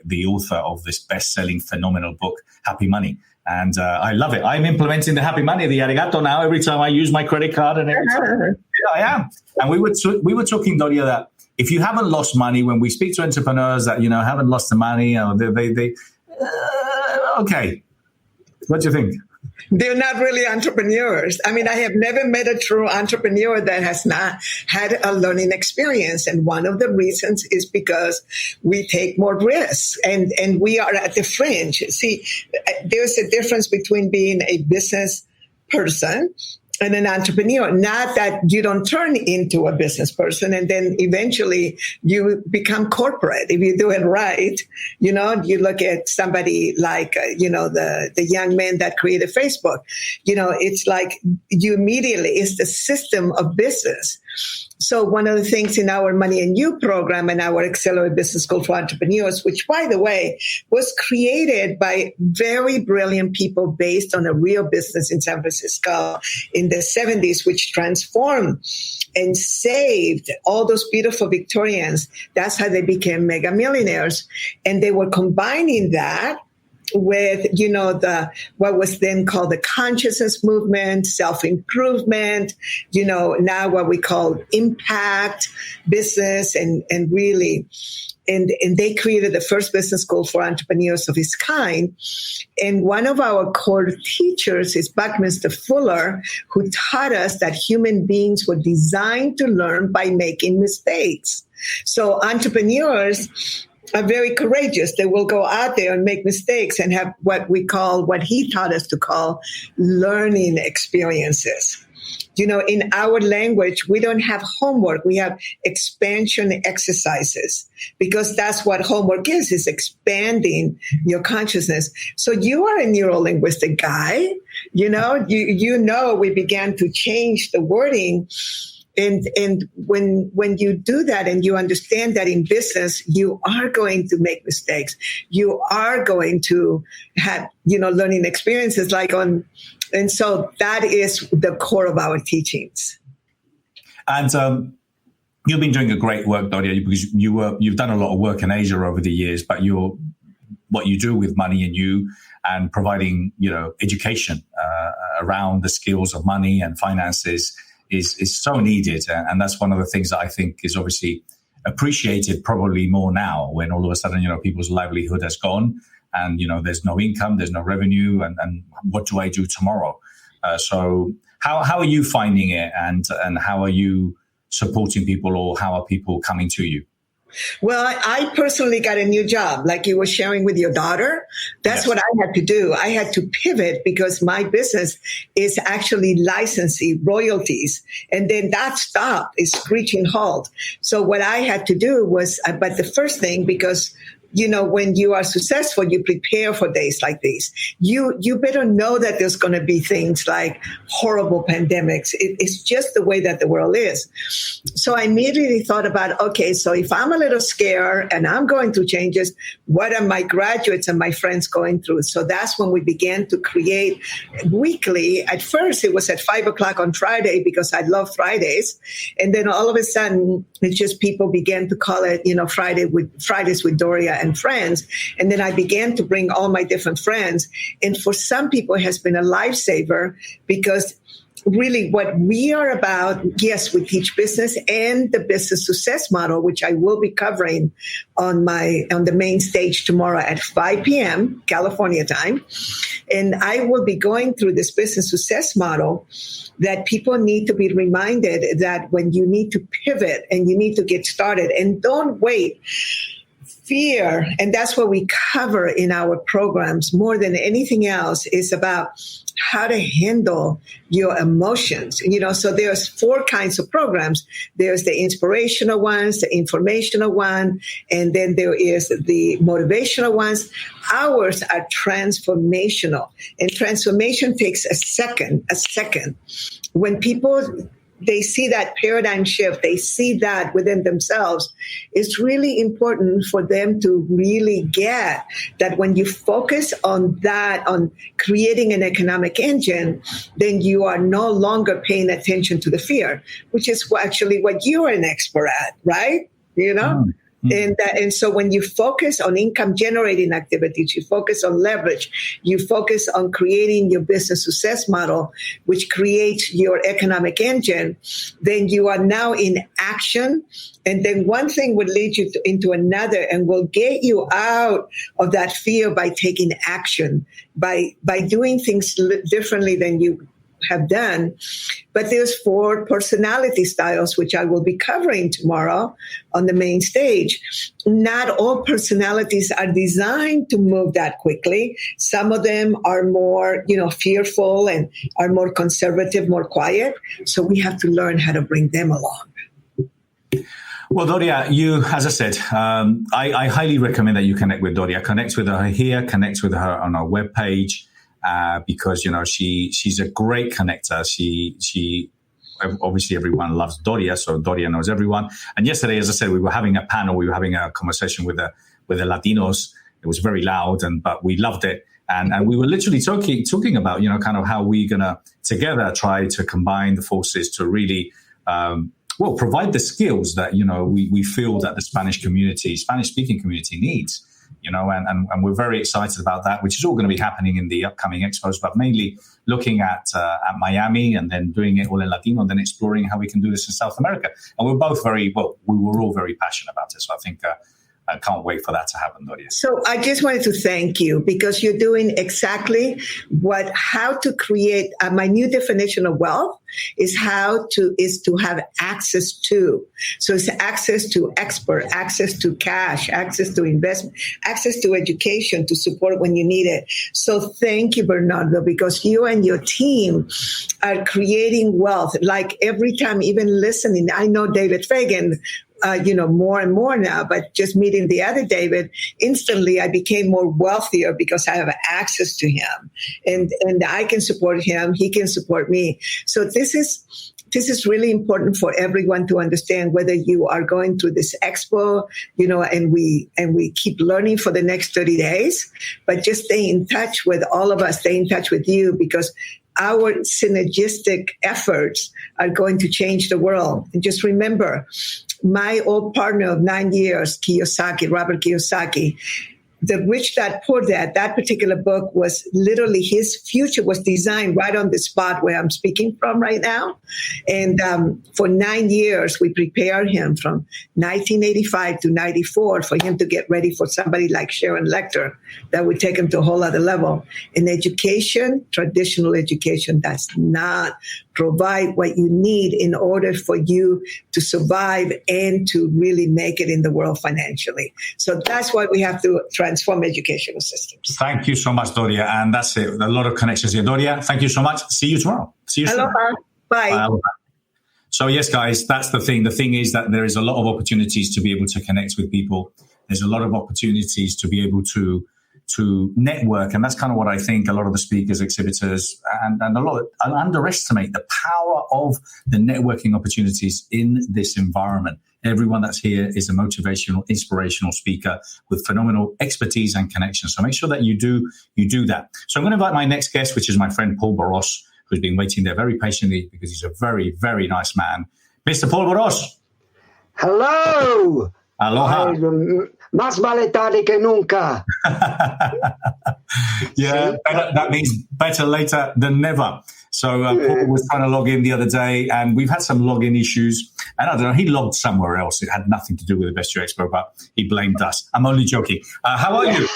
the author of this best-selling phenomenal book, Happy Money. And I love it. I'm implementing the Happy Money, the Arigato now, every time I use my credit card. And every time I am. And we were talking, Doria, that if you haven't lost money, when we speak to entrepreneurs that, haven't lost the money, or okay. What do you think? They're not really entrepreneurs. I mean, I have never met a true entrepreneur that has not had a learning experience. And one of the reasons is because we take more risks and we are at the fringe. See, there's a difference between being a business person and an entrepreneur. Not that you don't turn into a business person and then eventually you become corporate. If you do it right, you look at somebody like, the young man that created Facebook, it's like you immediately, it's the system of business. So one of the things in our Money and You program and our Accelerated Business School for Entrepreneurs, which, by the way, was created by very brilliant people based on a real business in San Francisco in the 70s, which transformed and saved all those beautiful Victorians. That's how they became mega millionaires. And they were combining that with, what was then called the consciousness movement, self-improvement, now what we call impact business and really, and they created the first business school for entrepreneurs of its kind. And one of our core teachers is Buckminster Fuller, who taught us that human beings were designed to learn by making mistakes. So entrepreneurs are very courageous. They will go out there and make mistakes and have what he taught us to call learning experiences. In our language, we don't have homework. We have expansion exercises because that's what homework is expanding your consciousness. So you are a neuro-linguistic guy. We began to change the wording. And when you do that and you understand that in business, you are going to make mistakes. You are going to have, learning experiences and so that is the core of our teachings. And you've been doing a great work, Doria, because you've done a lot of work in Asia over the years, but what you do with Money and You and providing, education around the skills of money and finances is so needed. And that's one of the things that I think is obviously appreciated probably more now when all of a sudden, people's livelihood has gone and, there's no income, there's no revenue. And what do I do tomorrow? So how are you finding it and how are you supporting people or how are people coming to you? Well, I personally got a new job, like you were sharing with your daughter. That's what I had to do. I had to pivot because my business is actually licensing royalties. And then that stopped, is screeching halt. So what I had to do was, but the first thing, because when you are successful, you prepare for days like these. You better know that there's going to be things like horrible pandemics. It's just the way that the world is. So I immediately thought about, okay, so if I'm a little scared and I'm going through changes, what are my graduates and my friends going through? So that's when we began to create weekly. At first, it was at 5:00 on Friday because I love Fridays. And then all of a sudden, it's just people began to call it, Fridays with Doria and friends. And then I began to bring all my different friends. And for some people, it has been a lifesaver because really what we are about. Yes, we teach business and the business success model, which I will be covering on the main stage tomorrow at 5 p.m. California time. And I will be going through this business success model that people need to be reminded that when you need to pivot and you need to get started, and don't wait. Fear, and that's what we cover in our programs more than anything else, is about how to handle your emotions. So there's 4 kinds of programs. There's the inspirational ones, the informational one, and then there is the motivational ones. Ours are transformational, and transformation takes a second. When people they see that paradigm shift, they see that within themselves, it's really important for them to really get that when you focus on that, on creating an economic engine, then you are no longer paying attention to the fear, which is actually what you are an expert at, right? And so when you focus on income generating activities, you focus on leverage, you focus on creating your business success model, which creates your economic engine, then you are now in action. And then one thing would lead you into another and will get you out of that fear by taking action, by doing things differently than you have done. But there's 4 personality styles, which I will be covering tomorrow on the main stage. Not all personalities are designed to move that quickly. Some of them are more, fearful and are more conservative, more quiet. So we have to learn how to bring them along. Well, Doria, as I said, I highly recommend that you connect with Doria. Connect with her here, connect with her on our webpage. Because she's a great connector. She obviously everyone loves Doria, so Doria knows everyone. And yesterday, as I said, we were having a panel, we were having a conversation with the Latinos. It was very loud, but we loved it. And we were literally talking about kind of how we're gonna together try to combine the forces to really provide the skills that we feel that the Spanish speaking community needs. And we're very excited about that, which is all going to be happening in the upcoming expos, but mainly looking at Miami and then doing it all in Latino and then exploring how we can do this in South America. And we're both we were all very passionate about it. So I think I can't wait for that to happen, Doria. So I just wanted to thank you because you're doing exactly how to create my new definition of wealth is to have access to. So it's access to expert, access to cash, access to investment, access to education to support when you need it. So thank you, Bernardo, because you and your team are creating wealth. Like every time, even listening, I know David Fagan, more and more now, but just meeting the other David, instantly I became more wealthier because I have access to him and I can support him. He can support me. So this is really important for everyone to understand, whether you are going through this expo, and we keep learning for the next 30 days, but just stay in touch with all of us, stay in touch with you, because our synergistic efforts are going to change the world. And just remember, my old partner of 9 years, Robert Kiyosaki, The Rich Dad Poor Dad, that particular book was literally, his future was designed right on the spot where I'm speaking from right now. And for 9 years, we prepared him from 1985 to 94 for him to get ready for somebody like Sharon Lecter that would take him to a whole other level. In education, traditional education does not provide what you need in order for you to survive and to really make it in the world financially. So that's why we have to transform educational systems. Thank you so much, Doria. And that's it. A lot of connections here. Doria, thank you so much. See you tomorrow. See you soon. Aloha. Bye. So yes, guys, that's the thing. The thing is that there is a lot of opportunities to be able to connect with people. There's a lot of opportunities to be able to network. And that's kind of what I think a lot of the speakers, exhibitors, and a lot underestimate the power of the networking opportunities in this environment. Everyone that's here is a motivational, inspirational speaker with phenomenal expertise and connections. So make sure that you do that. So I'm going to invite my next guest, which is my friend Paul Baros, who's been waiting there very patiently because he's a very, very nice man. Mr. Paul Baros. Hello. Aloha. Más vale tarde que nunca. Yeah, that means better later than never. So Paul was trying to log in the other day, and we've had some login issues. And I don't know, he logged somewhere else. It had nothing to do with the Best You Expo, but he blamed us. I'm only joking. How are you?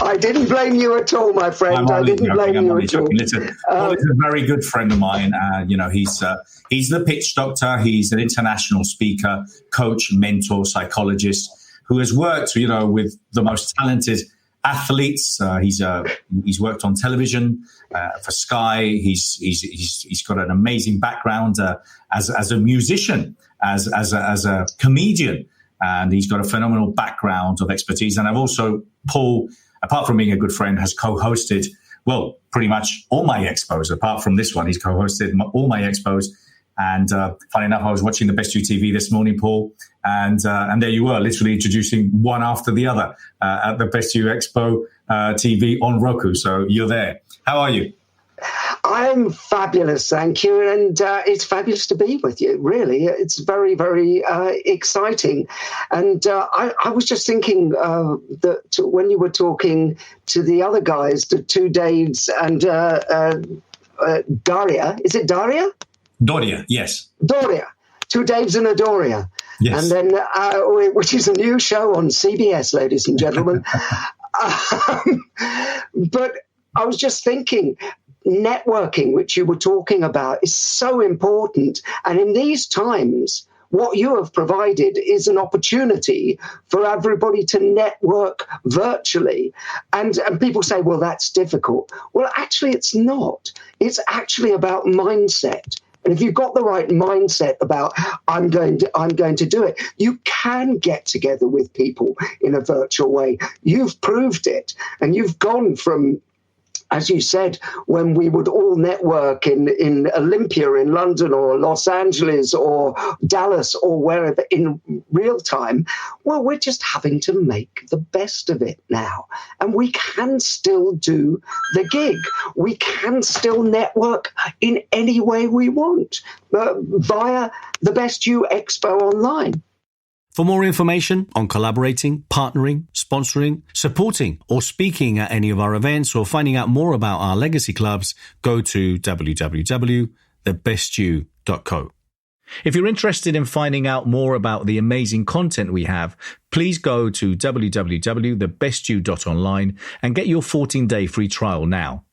I didn't blame you at all, my friend. I didn't blame you at all. Listen, Paul is a very good friend of mine. He's the pitch doctor. He's an international speaker, coach, mentor, psychologist who has worked, with the most talented athletes. He's worked on television for Sky. He's got an amazing background as a musician, as a comedian. And he's got a phenomenal background of expertise. And I've also, Paul, apart from being a good friend, has co-hosted, well, pretty much all my expos. Apart from this one, he's co-hosted all my expos. And funny enough, I was watching the Best You TV this morning, Paul, and there you were, literally introducing one after the other at the Best You Expo TV on Roku. So you're there. How are you? I'm fabulous, thank you. And it's fabulous to be with you, really. It's very, very exciting. And I was just thinking that when you were talking to the other guys, the two Daves and Daria, is it Daria? Doria, yes. Doria. Two Daves and a Doria. Yes. And then, which is a new show on CBS, ladies and gentlemen. But I was just thinking, networking, which you were talking about, is so important. And in these times, what you have provided is an opportunity for everybody to network virtually. And people say, well, that's difficult. Well, actually, it's not. It's actually about mindset. And if you've got the right mindset about I'm going to do it, you can get together with people in a virtual way. You've proved it. And you've gone from, as you said, when we would all network in Olympia in London or Los Angeles or Dallas or wherever in real time, well, we're just having to make the best of it now. And we can still do the gig. We can still network in any way we want via the Best You Expo online. For more information on collaborating, partnering, sponsoring, supporting, or speaking at any of our events, or finding out more about our legacy clubs, go to www.thebestyou.co. If you're interested in finding out more about the amazing content we have, please go to www.thebestyou.online and get your 14-day free trial now.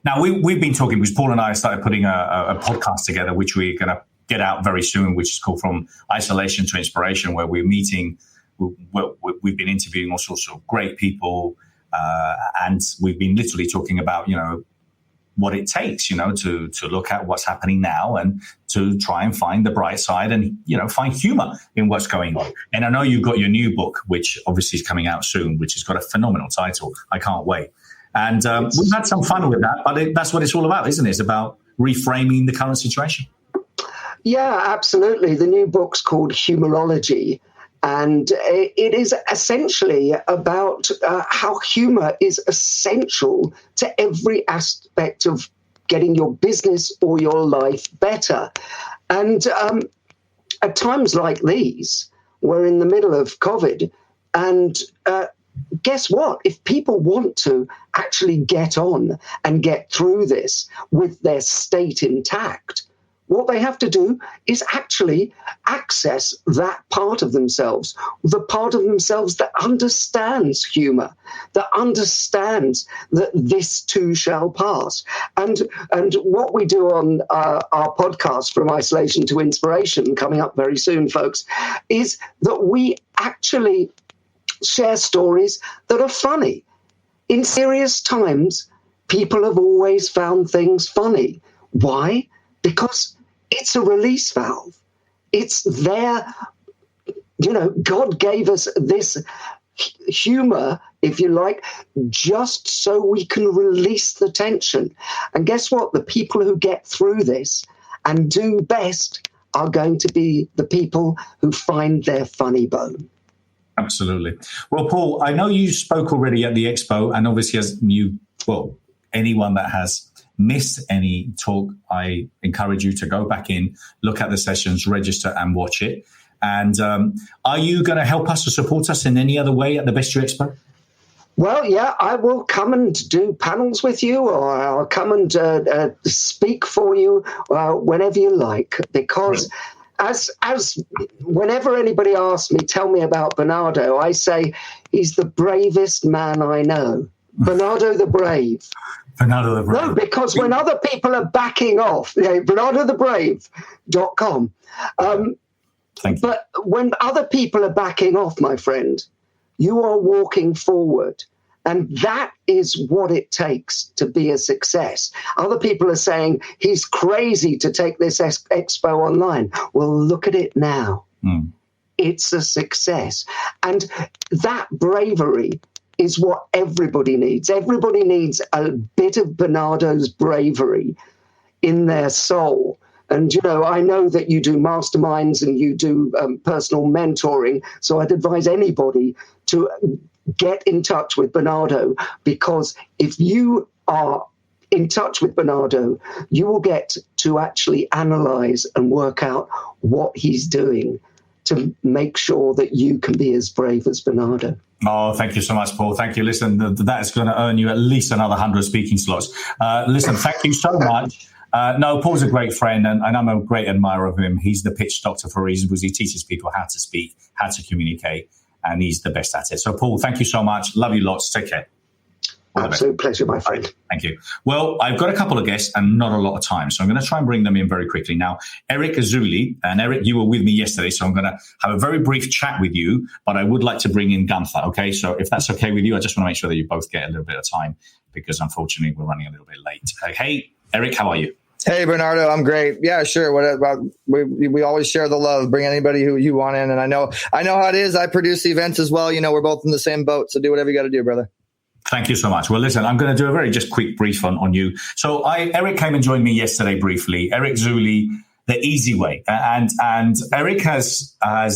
Now, we've been talking, because Paul and I started putting a podcast together, which we're going to get out very soon, which is called From Isolation to Inspiration, where we're meeting, we've been interviewing all sorts of great people, and we've been literally talking about, what it takes, to look at what's happening now and to try and find the bright side and, find humor in what's going on. And I know you've got your new book, which obviously is coming out soon, which has got a phenomenal title. I can't wait. And we've had some fun with that, but that's what it's all about, isn't it? It's about reframing the current situation. Yeah, absolutely. The new book's called Humorology, and it is essentially about how humor is essential to every aspect of getting your business or your life better. And at times like these, we're in the middle of COVID, and guess what? If people want to actually get on and get through this with their state intact, what they have to do is actually access that part of themselves, the part of themselves that understands humor, that understands that this too shall pass. And what we do on our podcast, From Isolation to Inspiration, coming up very soon, folks, is that we actually share stories that are funny. In serious times, people have always found things funny. Why? Because it's a release valve. It's there. God gave us this humor, if you like, just so we can release the tension. And guess what? The people who get through this and do best are going to be the people who find their funny bone. Absolutely. Well, Paul, I know you spoke already at the Expo, and obviously anyone that has missed any talk, I encourage you to go back in, look at the sessions, register and watch it. And are you going to help us or support us in any other way at the Best You Expo? Well, yeah, I will come and do panels with you, or I'll come and speak for you whenever you like. Because as whenever anybody asks me, tell me about Bernardo, I say he's the bravest man I know. Bernardo the Brave. Bernardo the Brave. No, because when other people are backing off, BernardoTheBrave.com. Thank you. But when other people are backing off, my friend, you are walking forward. And that is what it takes to be a success. Other people are saying he's crazy to take this expo online. Well, look at it now. It's a success. And that bravery is what everybody needs. Everybody needs a bit of Bernardo's bravery in their soul. And, I know that you do masterminds and you do personal mentoring. So I'd advise anybody to get in touch with Bernardo, because if you are in touch with Bernardo, you will get to actually analyze and work out what he's doing to make sure that you can be as brave as Bernardo. Oh, thank you so much, Paul. Thank you. Listen, that is going to earn you at least another 100 speaking slots. Listen, thank you so much. No, Paul's a great friend, and I'm a great admirer of him. He's the pitch doctor for a reason, because he teaches people how to speak, how to communicate, and he's the best at it. So, Paul, thank you so much. Love you lots. Take care. Absolute pleasure, my friend. Thank you. Well, I've got a couple of guests and not a lot of time, so I'm going to try and bring them in very quickly. Now, Eric Azuli, and Eric, you were with me yesterday, so I'm going to have a very brief chat with you, but I would like to bring in Gunther, okay? So if that's okay with you, I just want to make sure that you both get a little bit of time, because unfortunately we're running a little bit late. Hey, Eric, how are you? Hey, Bernardo, I'm great. Yeah, sure. What about we always share the love. Bring anybody who you want in, and I know how it is. I produce events as well. We're both in the same boat, so do whatever you got to do, brother. Thank you so much. Well, listen, I'm going to do a very just quick brief on you. So Eric came and joined me yesterday briefly. Eric Zuli, The Easy Way. And Eric has I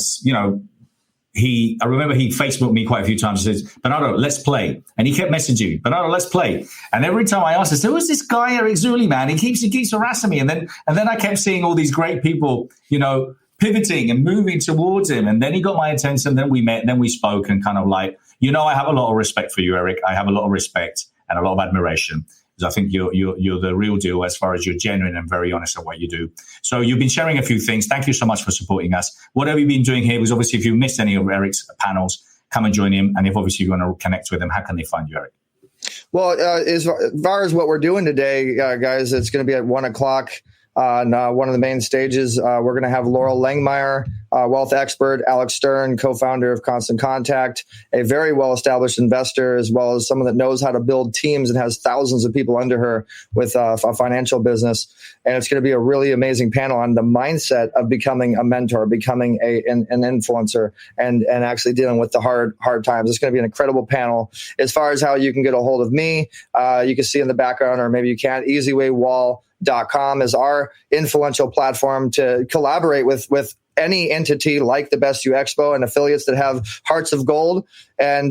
remember he Facebooked me quite a few times and says, Bernardo, let's play. And he kept messaging me, Bernardo, let's play. And every time I asked, I said, who's this guy, Eric Zuli, man? He keeps harassing me. And then I kept seeing all these great people, pivoting and moving towards him. And then he got my attention. Then we met, then we spoke, and kind of like, I have a lot of respect for you, Eric. I have a lot of respect and a lot of admiration, because I think you're the real deal as far as you're genuine and very honest at what you do. So you've been sharing a few things. Thank you so mumuch for supporting us. What have you been doing here? Because obviously if you missed any of Eric's panels, come and join him. And if obviously you want to connect with him, how can they find you, Eric? Well, as far as what we're doing today, guys, it's going to be at 1:00. On one of the main stages, we're going to have Laurel Langmeyer, wealth expert, Alex Stern, co-founder of Constant Contact, a very well-established investor, as well as someone that knows how to build teams and has thousands of people under her with a financial business. And it's going to be a really amazing panel on the mindset of becoming a mentor, becoming an influencer, and actually dealing with the hard times. It's going to be an incredible panel. As far as how you can get a hold of me, you can see in the background, or maybe you can't, easywaywall.com is our influential platform to collaborate with any entity like the Best You Expo and affiliates that have hearts of gold, and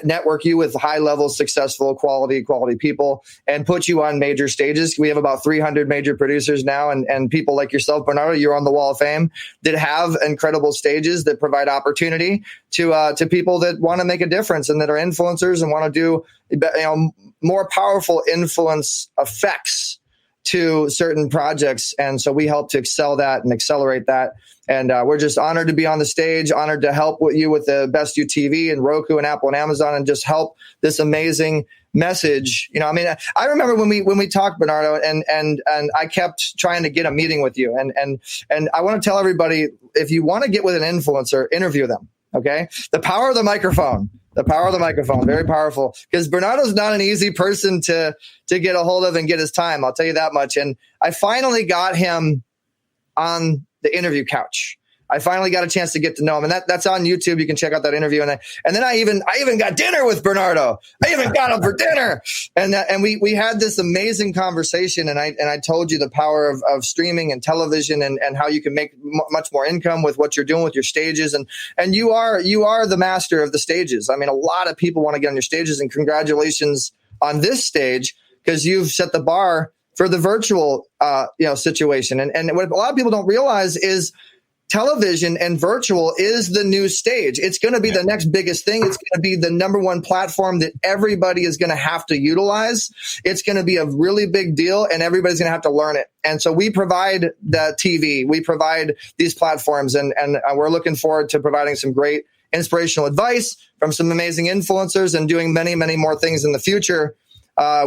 network you with high-level, successful, quality people, and put you on major stages. We have about 300 major producers now, and people like yourself, Bernardo, you're on the Wall of Fame, that have incredible stages that provide opportunity to people that want to make a difference and that are influencers and want to do more powerful influence effects to certain projects. And so we help to excel that and accelerate that. And we're just honored to be on the stage, honored to help you with the Best You TV and Roku and Apple and Amazon, and just help this amazing message. I remember when we talked, Bernardo, and I kept trying to get a meeting with you. And I want to tell everybody, if you want to get with an influencer, interview them. Okay. The power of the microphone. Very powerful, because Bernardo's not an easy person to get a hold of and get his time. I'll tell you that much. And I finally got him on the interview couch. I finally got a chance to get to know him, and that's on YouTube. You can check out that interview. And then I even got dinner with Bernardo. I even got him for dinner, and we had this amazing conversation. And I told you the power of streaming and television, and how you can make much more income with what you're doing with your stages. And you are the master of the stages. I mean, a lot of people want to get on your stages, and congratulations on this stage, because you've set the bar for the virtual situation. And what a lot of people don't realize is television and virtual is the new stage. It's going to be the next biggest thing. It's going to be the number one platform that everybody is going to have to utilize. It's going to be a really big deal, and everybody's going to have to learn it. And so we provide the TV, we provide these platforms, and we're looking forward to providing some great inspirational advice from some amazing influencers and doing many, many more things in the future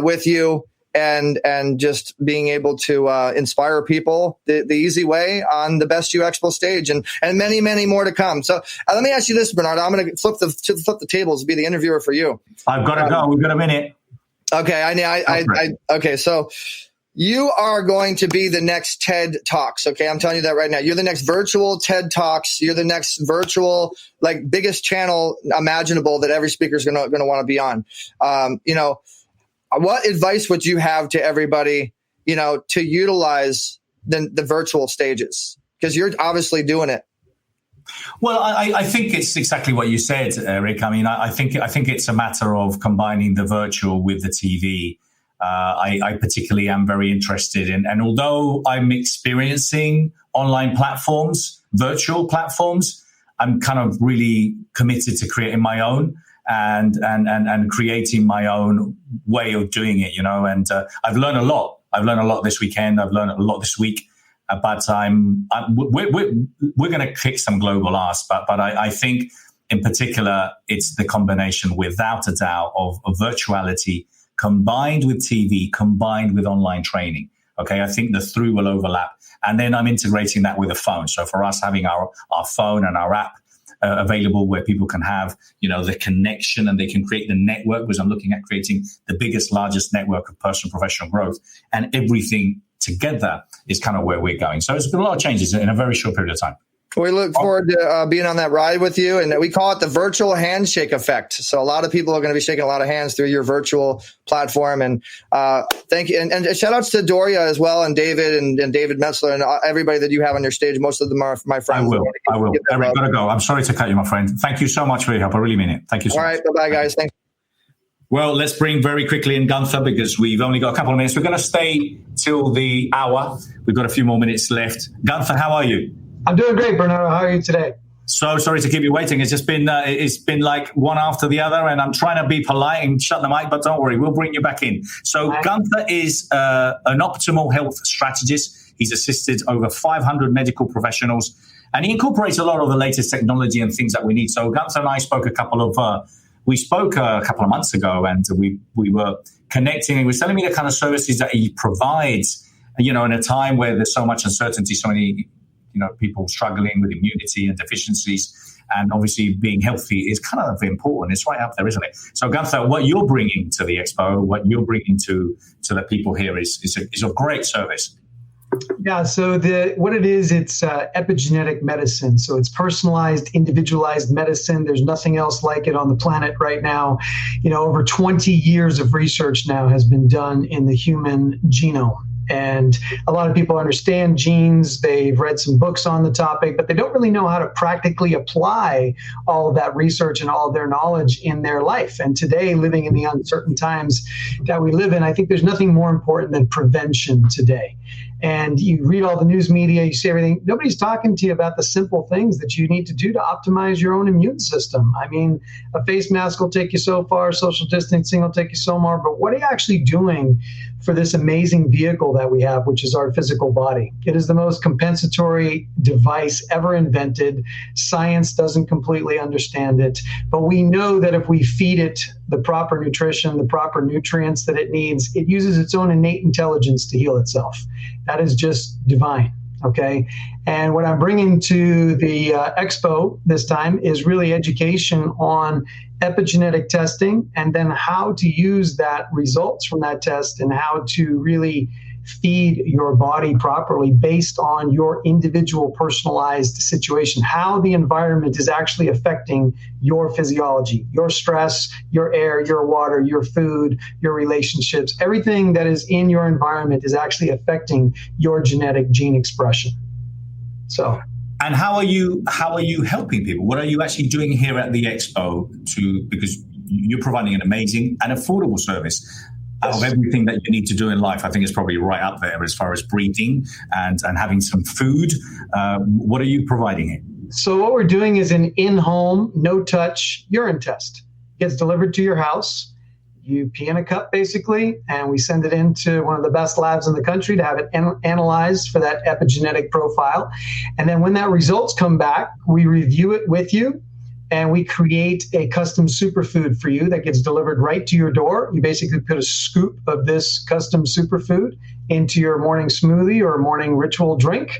with you. And just being able to inspire people the easy way on the Best You Expo stage, and many, many more to come. So let me ask you this, Bernard. I'm going to flip the tables, be the interviewer for you. I've got to go. We've got a minute. Okay. Okay. So you are going to be the next TED Talks. Okay. I'm telling you that right now. You're the next virtual TED Talks. You're the next virtual, biggest channel imaginable that every speaker is going to want to be on. What advice would you have to everybody, to utilize the virtual stages? Because you're obviously doing it. Well, I think it's exactly what you said, Rick. I mean, I think it's a matter of combining the virtual with the TV. I particularly am very interested in, and although I'm experiencing online platforms, virtual platforms, I'm kind of really committed to creating my own. And creating my own way of doing it, and I've learned a lot. I've learned a lot this weekend. I've learned a lot this week, but we're going to kick some global ass. But I think in particular, it's the combination, without a doubt, of virtuality combined with TV, combined with online training. Okay, I think the through will overlap, and then I'm integrating that with a phone. So for us, having our phone and our app available where people can have, the connection, and they can create the network, because I'm looking at creating the biggest, largest network of personal professional growth, and everything together is kind of where we're going. So it's been a lot of changes in a very short period of time. We look forward to being on that ride with you, and we call it the virtual handshake effect. So a lot of people are going to be shaking a lot of hands through your virtual platform. And thank you, and shout outs to Doria as well, and David and David Metzler, and everybody that you have on your stage. Most of them are my friends. I will. Eric, gotta go. I'm sorry to cut you, my friend. Thank you so much for your help. I really mean it. Thank you so much. All right, bye, guys. Thanks. Well, let's bring very quickly in Gunther, because we've only got a couple of minutes. We're going to stay till the hour. We've got a few more minutes left. Gunther, how are you? I'm doing great, Bernardo. How are you today? So sorry to keep you waiting. It's just been like one after the other, and I'm trying to be polite and shut the mic, but don't worry, we'll bring you back in. So Gunther is an optimal health strategist. He's assisted over 500 medical professionals, and he incorporates a lot of the latest technology and things that we need. So Gunther and I spoke a couple of months ago, and we were connecting, and he was telling me the kind of services that he provides, in a time where there's so much uncertainty, so many people struggling with immunity and deficiencies, and obviously being healthy is kind of important. It's right up there, isn't it? So Gunther, what you're bringing to the Expo, what you're bringing to the people here is a great service. Yeah, so what it is, it's epigenetic medicine. So it's personalized, individualized medicine. There's nothing else like it on the planet right now. Over 20 years of research now has been done in the human genome. And a lot of people understand genes. They've read some books on the topic, but they don't really know how to practically apply all of that research and all of their knowledge in their life. And today, living in the uncertain times that we live in, I think there's nothing more important than prevention today. And you read all the news media, you see everything. Nobody's talking to you about the simple things that you need to do to optimize your own immune system. I mean, a face mask will take you so far, social distancing will take you so far, but what are you actually doing for this amazing vehicle that we have, which is our physical body? It is the most compensatory device ever invented. Science doesn't completely understand it, but we know that if we feed it the proper nutrition, the proper nutrients that it needs, it uses its own innate intelligence to heal itself. That is just divine. Okay. And what I'm bringing to the Expo this time is really education on epigenetic testing, and then how to use that results from that test and how to really feed your body properly based on your individual personalized situation, how the environment is actually affecting your physiology, your stress, your air, your water, your food, your relationships. Everything that is in your environment is actually affecting your genetic gene expression. So, and how are you helping people? What are you actually doing here at the Expo because you're providing an amazing and affordable service? out of everything that you need to do in life, I think it's probably right up there as far as breathing and having some food. What are you providing here? So what we're doing is an in-home, no-touch urine test. It gets delivered to your house. You pee in a cup, basically, and we send it into one of the best labs in the country to have it analyzed for that epigenetic profile. And then when that results come back, we review it with you, and we create a custom superfood for you that gets delivered right to your door. You basically put a scoop of this custom superfood into your morning smoothie or morning ritual drink.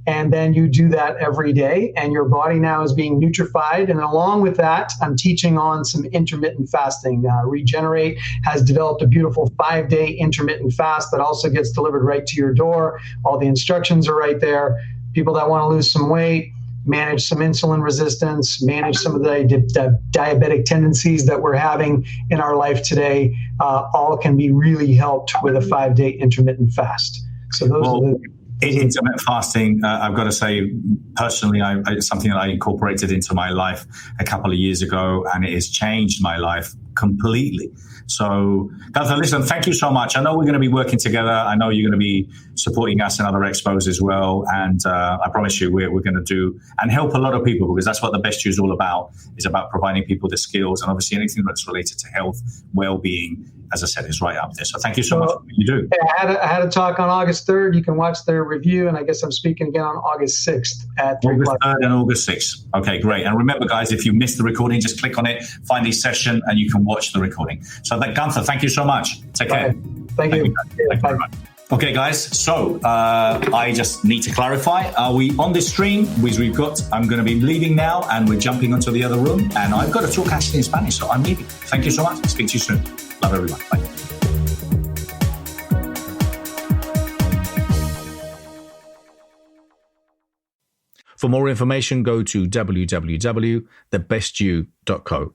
And then you do that every day, and your body now is being nutrified. And along with that, I'm teaching on some intermittent fasting. Regenerate has developed a beautiful 5-day intermittent fast that also gets delivered right to your door. All the instructions are right there. People that want to lose some weight, manage some insulin resistance, manage some of the diabetic tendencies that we're having in our life today, all can be really helped with a 5-day intermittent fast. So those are the... Intermittent fasting, I've got to say, personally, it's something that I incorporated into my life a couple of years ago, and it has changed my life completely. So, Gunther, listen, thank you so much. I know we're going to be working together. I know you're going to be supporting us in other expos as well. And I promise you, we're going to do and help a lot of people, because that's what the Best You is all about, is about providing people the skills. And obviously anything that's related to health, well-being, as I said, is right up there. So thank you so much for what you do. I had a talk on August 3rd. You can watch the review, and I guess I'm speaking again on August 6th at 3 o'clock. August 3rd and August 6th. Okay, great. And remember, guys, if you missed the recording, just click on it, find the session, and you can watch the recording. So, Gunther, thank you so much. Take care. Thank you. Thank you very much. Okay, guys, so I just need to clarify. Are we on this stream? I'm going to be leaving now, and we're jumping onto the other room, and I've got to talk actually in Spanish, so I'm leaving. Thank you so much. Speak to you soon. Love everyone. Bye. For more information, go to www.thebestyou.co.